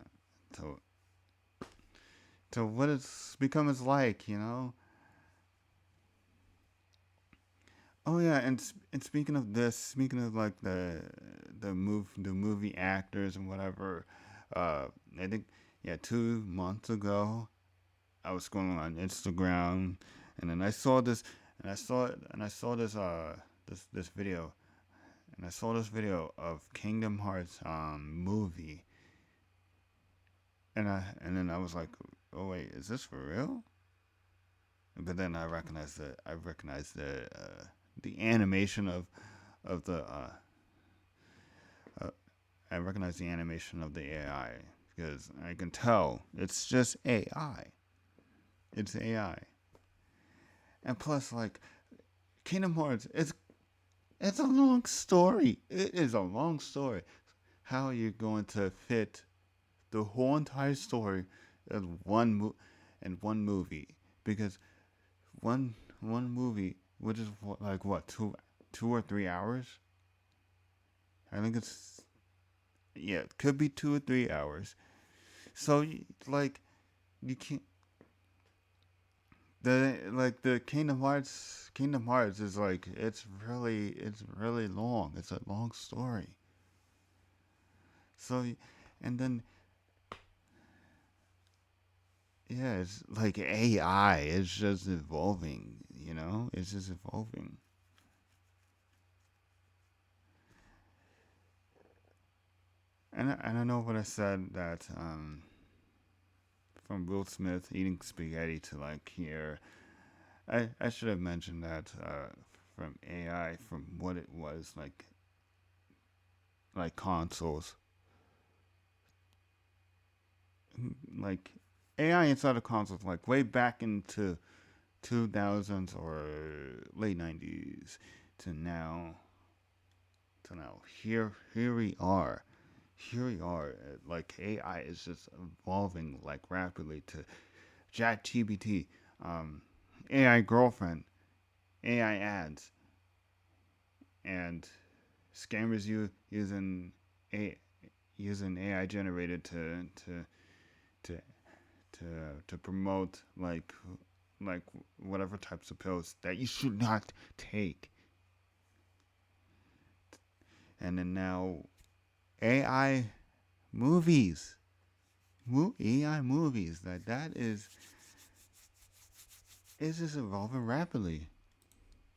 to what it's become is like. Oh yeah, and speaking of this, speaking of like the movie actors and whatever, I think yeah 2 months ago I was scrolling on Instagram, and then I saw this, and I saw this this video, and I saw this video of Kingdom Hearts movie, and then I was like, oh wait, is this for real? But then I recognized the animation of the I recognize the animation of the AI because I can tell it's just AI. It's AI. And plus, like Kingdom Hearts, it's a long story. It is a long story. How are you going to fit the whole entire story in one movie? Because one movie, which is like what 2 or 3 hours. I think it's yeah, it could be 2 or 3 hours. So like you can't the Kingdom Hearts is like it's really long. It's a long story. So and then yeah, it's like AI. It's just evolving. It's just evolving. And I know what I said that from Will Smith eating spaghetti to like here. I should have mentioned that from AI from what it was like consoles like AI inside of consoles like way back into 2000s or late 90s to now here we are. Here we are. Like AI is just evolving like rapidly to ChatGPT, AI girlfriend, AI ads, and scammers a using AI generated to to to promote like whatever types of pills that you should not take. And then now AI movies, AI movies that is just evolving rapidly.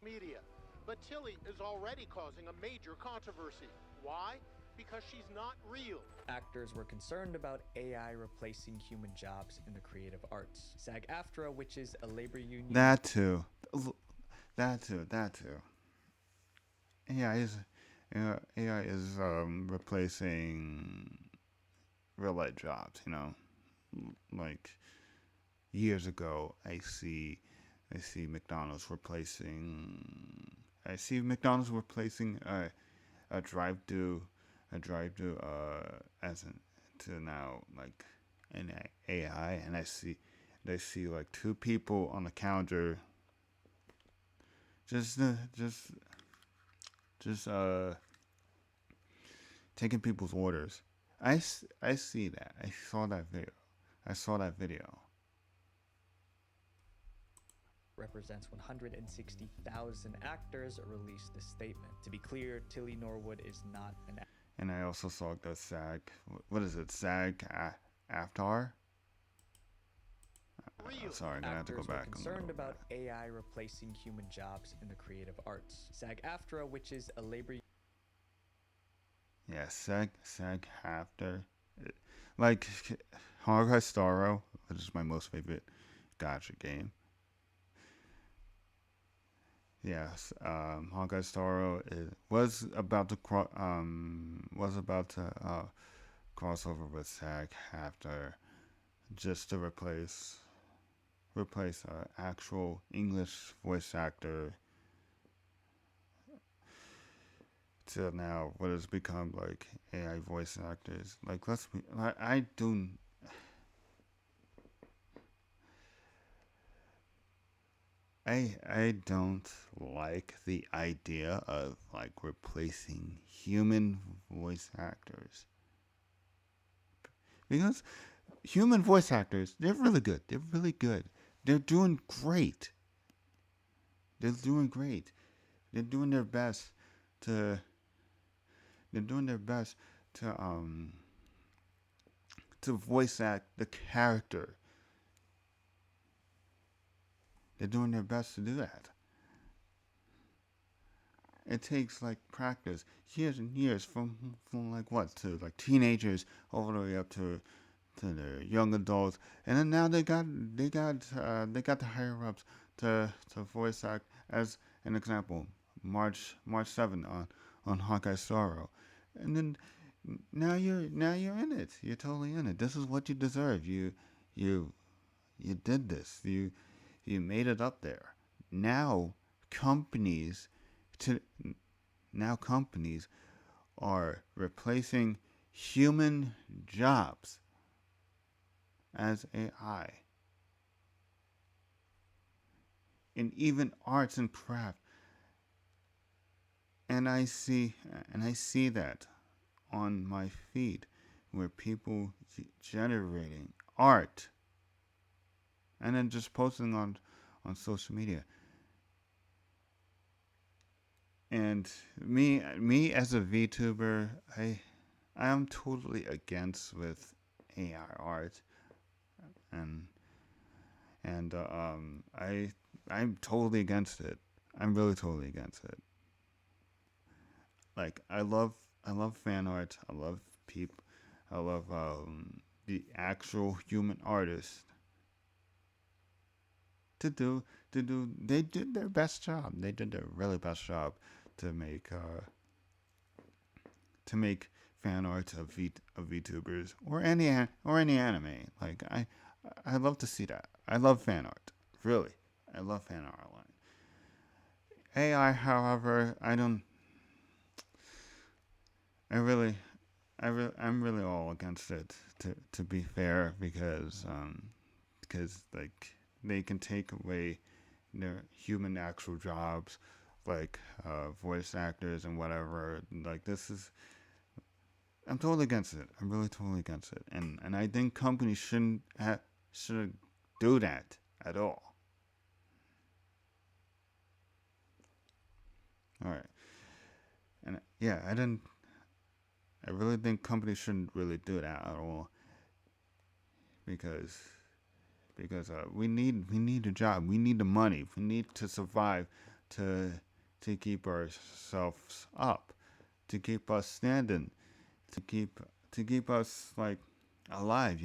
Media. But Tilly is already causing a major controversy. Why? Because she's not real.
Actors were concerned about AI replacing human jobs in the creative arts. SAG-AFTRA, which is a labor union.
That too. That too. AI is AI is replacing real life jobs. Like years ago, I see McDonald's replacing. I see McDonald's replacing a drive through as an to now like an AI, and they see like two people on the counter just just taking people's orders. I see that. I saw that video. I saw that video.
Represents 160,000 actors released a statement. To be clear, Tilly Norwood is not an actor.
And I also saw the SAG. What is it? SAG Aftar. Sorry, I'm gonna have to go back.
Actors were concerned about AI replacing human jobs in the creative arts. SAG-AFTRA, which is a labor.
Yeah, SAG After. Like Honkai Star Rail, which is my most favorite gacha game. Yes, Honkai Star Rail was about to cross over with SAG After just to replace actual English voice actor to now what has become like AI voice actors. Like I do. I don't like the idea of like replacing human voice actors because human voice actors, they're really good. They're really good. They're doing great. They're doing great. They're doing their best to they're doing their best to voice act the character. They're doing their best to do that. It takes like practice, years and years, from like what to like teenagers all the way up to the young adults, and then now they got the higher ups to voice act as an example. March 7th on Hawkeye Sorrow, and then now you're in it. You're totally in it. This is what you deserve. You you did this. You made it up there. Now companies to now companies are replacing human jobs as AI. And even arts and craft. And I see that on my feed where people generating art and then just posting on social media. And me as a VTuber, I am totally against with AI art, and I'm totally against it. I'm really totally against it. Like I love fan art. I love people. I love the actual human artists to do. They did their best job. They did their really best job to make fan art of VTubers or any anime. Like I love to see that. I love fan art. Really, I love fan art a lot. AI, however, I don't. I really, I'm really all against it. To be fair, because like they can take away their human actual jobs, like voice actors and whatever. Like this is, I'm totally against it. I'm really totally against it, and I think companies shouldn't do that at all. All right, and yeah, I didn't. I really think companies shouldn't really do that at all because we need a job, we need the money, we need to survive, to keep ourselves up, to keep us standing, to keep us like alive,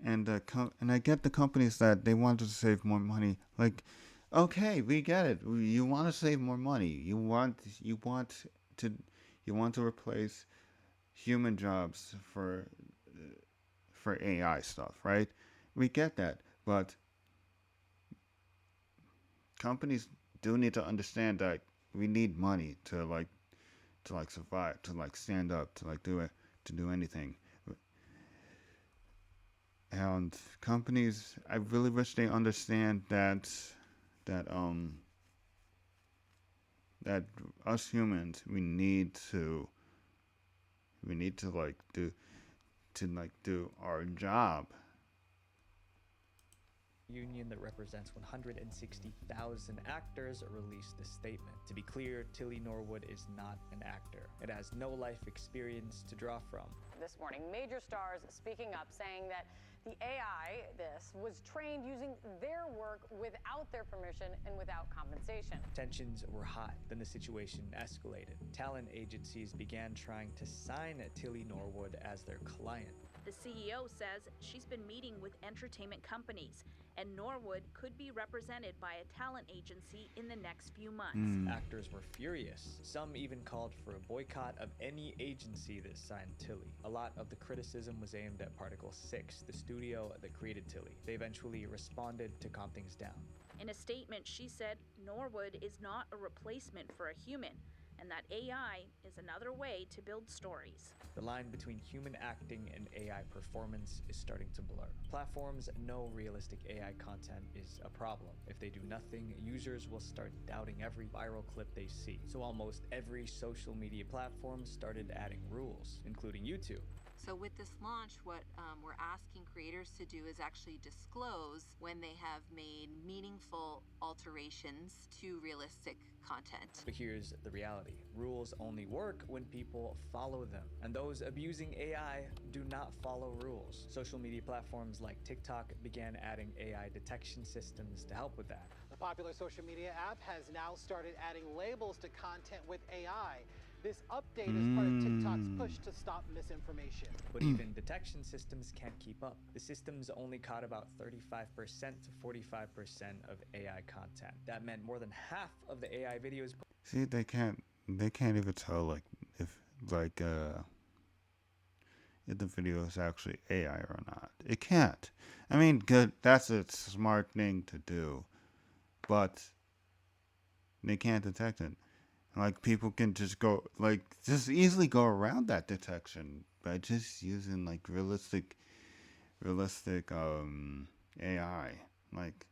and I get the companies that they want to save more money. Like, okay, we get it. You want to save more money. To you want to replace human jobs for AI stuff, right? We get that, but companies do need to understand that we need money to survive, to stand up, to do it, to do anything. And companies, I really wish they understand that that us humans, we need to do our job.
Union that represents 160,000 actors released a statement. To be clear, Tilly Norwood is not an actor. It has no life experience to draw from.
This morning, major stars speaking up, saying that the AI, was trained using their work without their permission and without compensation.
Tensions were high. Then the situation escalated. Talent agencies began trying to sign Tilly Norwood as their client.
The CEO says she's been meeting with entertainment companies, and Norwood could be represented by a talent agency in the next few months.
Actors were furious. Some even called for a boycott of any agency that signed Tilly. A lot of the criticism was aimed at Particle 6, the studio that created Tilly. They eventually responded to calm things down.
In a statement, she said Norwood is not a replacement for a human, and that AI is another way to build stories.
The line between human acting and AI performance is starting to blur. Platforms know realistic AI content is a problem. If they do nothing, users will start doubting every viral clip they see. So almost every social media platform started adding rules, including YouTube.
So with this launch, what we're asking creators to do is actually disclose when they have made meaningful alterations to realistic content.
But here's the reality. Rules only work when people follow them. And those abusing AI do not follow rules. Social media platforms like TikTok began adding AI detection systems to help with that.
The popular social media app has now started adding labels to content with AI. This update is part of TikTok's push to stop misinformation.
But even detection systems can't keep up. The systems only caught about 35% to 45% of AI content. That meant more than half of the AI videos.
See, they can't even tell like if the video is actually AI or not. It can't. I mean, good. That's a smart thing to do, but they can't detect it. Like people can just easily go around that detection by just using like realistic AI. Like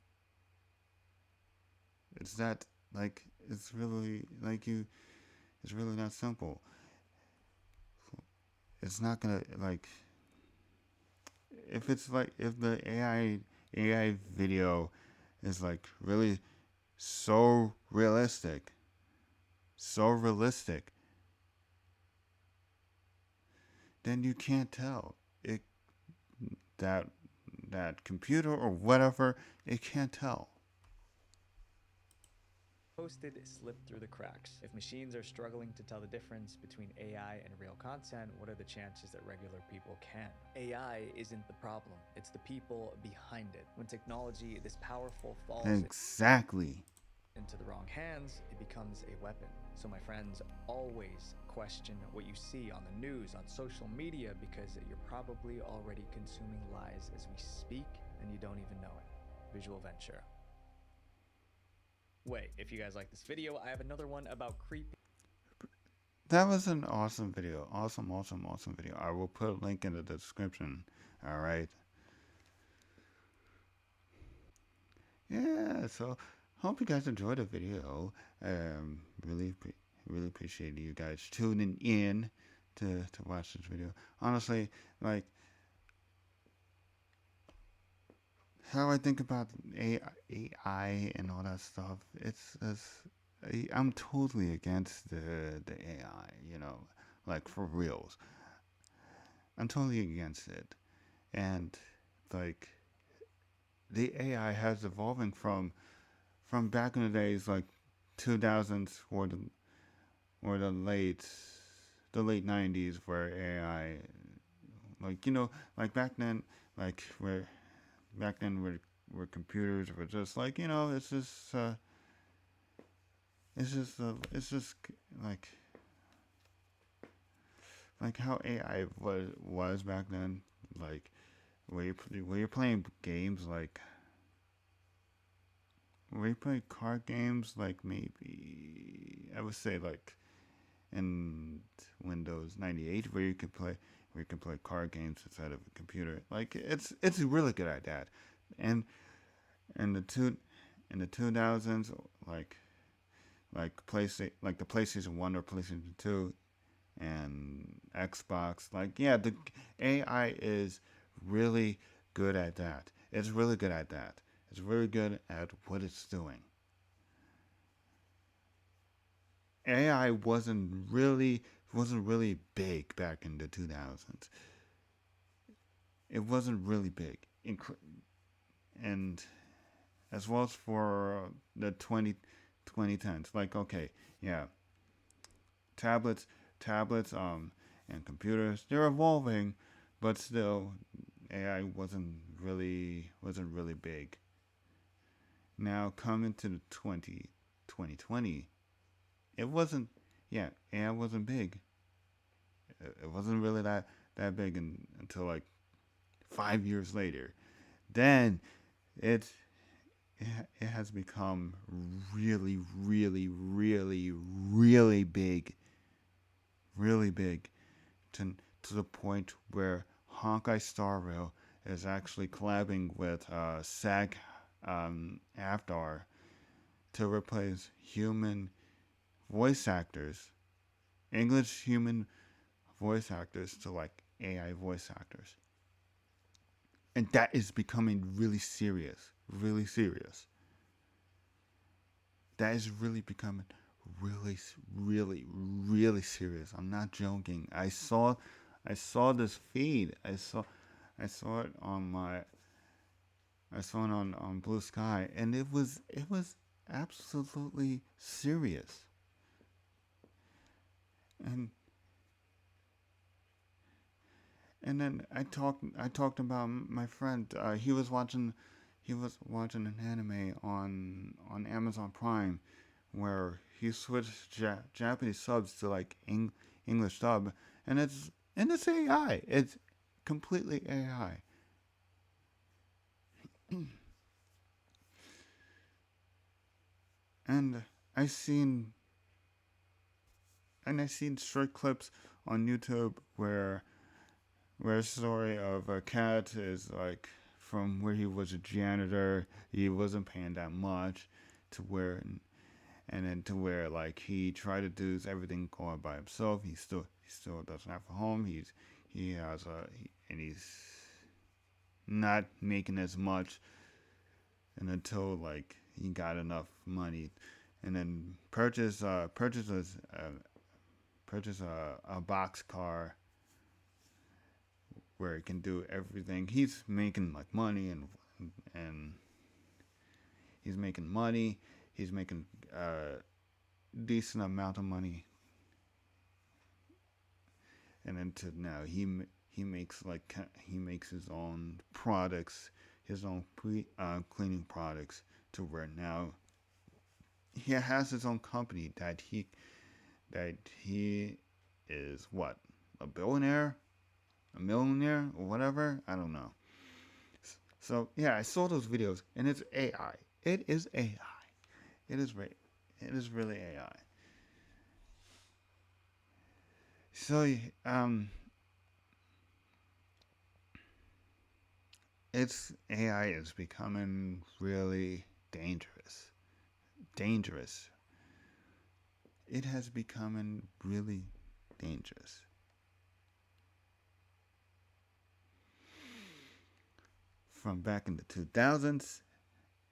it's really not simple. It's not gonna if the AI video is like really so realistic, then you can't tell it that computer or whatever, it can't tell.
Posted slipped through the cracks. If machines are struggling to tell the difference between AI and real content, what are the chances that regular people can? AI isn't the problem. It's the people behind it. When technology this powerful falls
Exactly.
into the wrong hands, it becomes a weapon. So my friends, always question what you see on the news, on social media, because you're probably already consuming lies as we speak and you don't even know it. Visual venture. Wait, if you guys like this video, I have another one about creepy.
That was an awesome video. Awesome video. I will put a link in the description. All right. Yeah, so hope you guys enjoyed the video. Really appreciate you guys tuning in to watch this video. Honestly, like how I think about AI and all that stuff, I'm totally against the AI, like for reals. I'm totally against it. And like the AI has evolving from back in the days like 2000s or the late 90s where AI like back then where computers were just like it's just like how AI was back then, like where you're playing games where you play card games, like maybe I would say like in Windows 98 where you can play card games inside of a computer. Like it's really good at that. And in the 2000s, like the PlayStation 1 or PlayStation 2 and Xbox, like the AI is really good at that. It's really good at that. It's really good at what it's doing. AI wasn't really big back in the 2000s. It wasn't really big, and as well as for the 2010s. Like okay, yeah, tablets, and computers, they're evolving, but still, AI wasn't really big. Now coming to the 2020, it wasn't. Yeah, AI wasn't big. It wasn't really that big until like 5 years later. Then it it has become really, really, really, really big, really big, to the point where Honkai Star Rail is actually collabing with SAG Aftar to replace human voice actors, English human voice actors to like AI voice actors. And that is becoming really serious. Really serious. That is really becoming really, really, really serious. I'm not joking. I saw this feed. I saw it on my, I saw it on Blue Sky, and it was absolutely serious. And and then I talked about my friend. He was watching an anime on Amazon Prime, where he switched Japanese subs to like English dub, and it's AI. It's completely AI. And I seen I seen short clips on YouTube where a story of a cat is like from where he was a janitor, he wasn't paying that much, to where and then to where like he tried to do everything going by himself. He still doesn't have a home. He has and he's not making as much, and until like he got enough money, and then purchase a box car where he can do everything. He's making like money, and he's making money. He's making a decent amount of money, and then to now he makes like he makes his own products, his own cleaning products, to where now he has his own company that he is what, a billionaire, a millionaire, or whatever. I don't know. So yeah, I saw those videos, and it's AI. It is AI. It is right. It is really AI. So it's AI is becoming really dangerous. Dangerous. It has become really dangerous. From back in the 2000s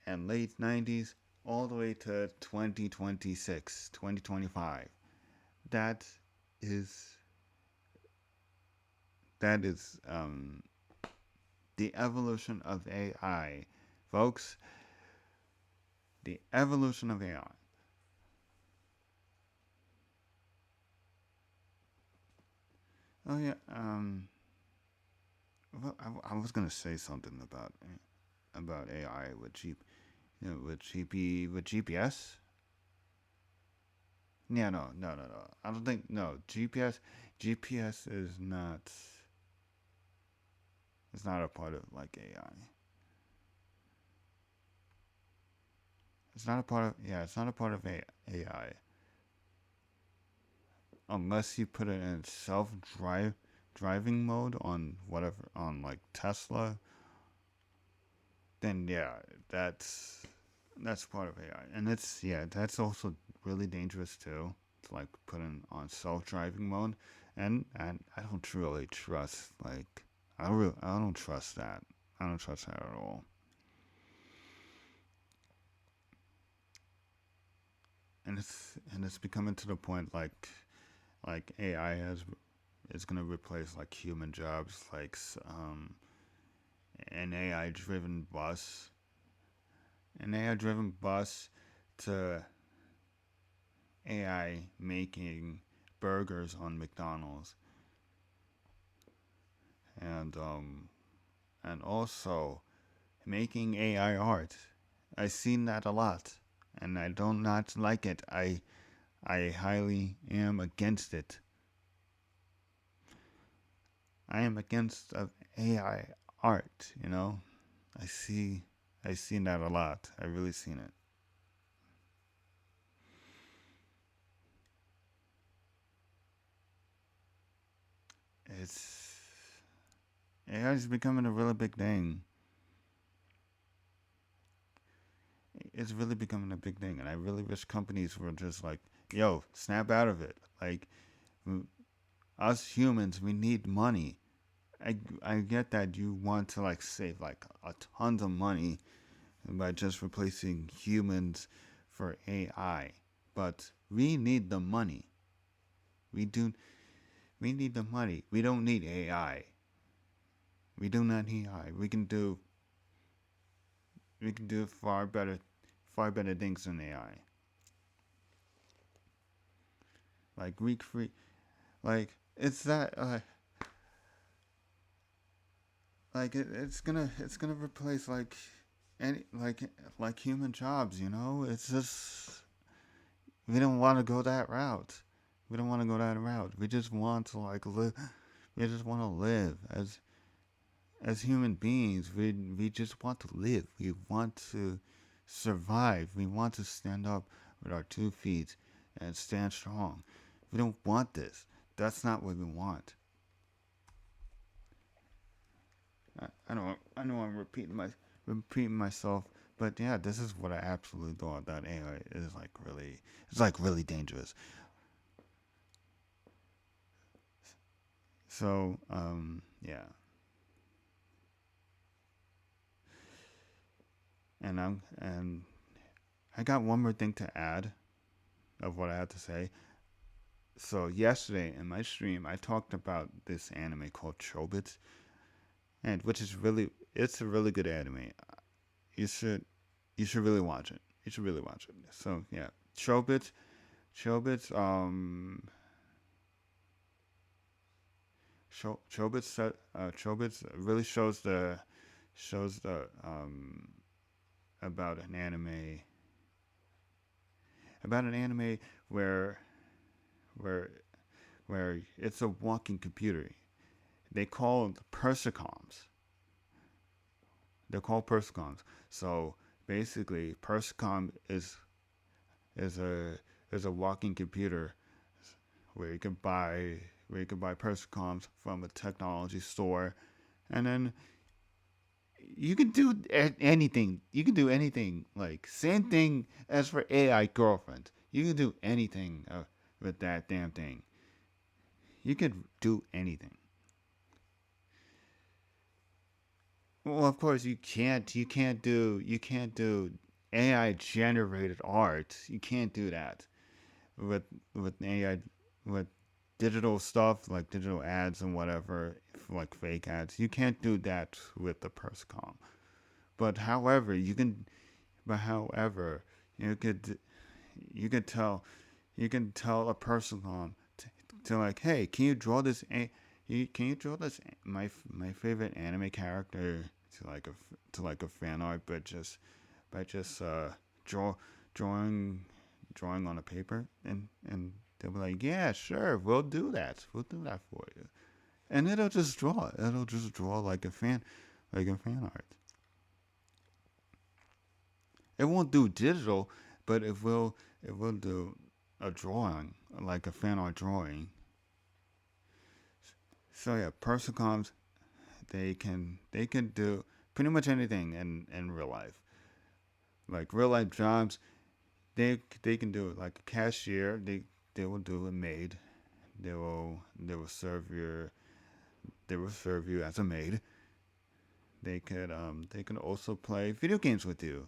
and late 90s all the way to 2026, 2025. That is that is the evolution of AI, folks. The evolution of AI. Oh yeah. Well, I was gonna say something about AI with with GPS. Yeah, no. I don't think no GPS is not. It's not a part of like AI. It's not a part of It's not a part of AI unless you put it in driving mode on whatever, on like Tesla. Then yeah, that's part of AI, and that's also really dangerous too. To like put in on self driving mode, and I don't really trust like I don't trust that. I don't trust that at all. And it's becoming to the point like AI has is gonna replace like human jobs, like an AI driven bus, an AI driven bus to AI making burgers on McDonald's, and and also making AI art. I've seen that a lot, and I do not like it. I highly am against it. I am against of AI art. You know, I see I've seen that a lot. I've really seen it. It's AI is becoming a really big thing. It's really becoming a big thing, and I really wish companies were just like, "Yo, snap out of it." Like, us humans, we need money. I get that you want to like save like a tons of money by just replacing humans for AI, but we need the money. We do. We need the money. We don't need AI. We do not need AI. We can do far better things than AI. Like recreate, like it's that it's gonna replace any like human jobs. You know, it's just we don't want to go that route. We don't want to go that route. We just want to like live. We just want to live as human beings. We just want to live. We want to survive. We want to stand up with our 2 feet and stand strong. We don't want this. That's not what we want. I know I'm repeating myself, but yeah, this is what I absolutely thought that AI is like really it's like really dangerous. So yeah, and I got one more thing to add of what I have to say. So yesterday in my stream, I talked about this anime called Chobits, and which is really it's a really good anime. You should you should really watch it. You should really watch it. So yeah, Chobits Chobits really shows the about an anime where where where it's a walking computer. They call it persicoms. They're called persicoms. So basically, persicom is a is a walking computer where you can buy persicoms from a technology store, and then you can do anything. You can do anything. Like same thing as for AI girlfriend. You can do anything with that damn thing. You can do anything. Well, of course you can't. You can't do AI generated art. You can't do that with AI with digital stuff like digital ads and whatever, like fake ads. You can't do that with the persicom. But however, you can. But however, you could you could tell you can tell a persicom to like, hey, can you draw this? Can you draw this my favorite anime character to like a fan art, but just by just draw drawing drawing on a paper, and they'll be like, yeah, sure, we'll do that. We'll do that for you, and it'll just draw. It'll just draw like a fan art. It won't do digital, but it will do a drawing like a fan art drawing. So yeah, persicoms they can do pretty much anything in real life. Like real life jobs, they can do it. Like a cashier, they will do a maid. They will serve your they will serve you as a maid. They can also play video games with you,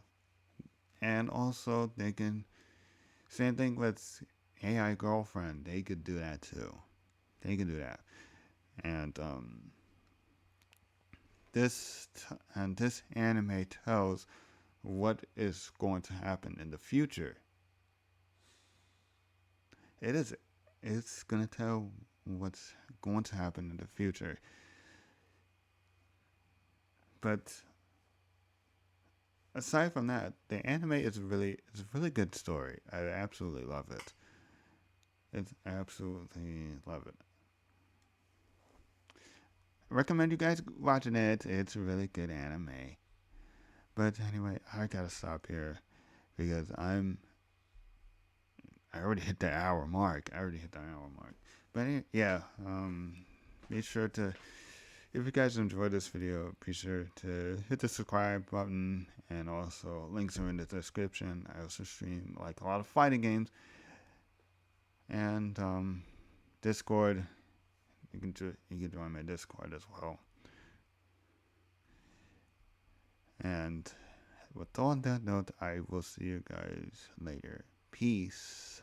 and also they can same thing with AI girlfriend. They could do that too. They can do that, and this anime tells what is going to happen in the future. It is it's gonna tell what's going to happen in the future. But aside from that, the anime is a really good story. I absolutely love it. It's absolutely love it. Recommend you guys watching it. It's a really good anime. But anyway, I gotta stop here because I already hit the hour mark. But yeah, be sure to, if you guys enjoyed this video, be sure to hit the subscribe button, and also links are in the description. I also stream like a lot of fighting games, and Discord. You can join my Discord as well. And with on that note, I will see you guys later. Peace.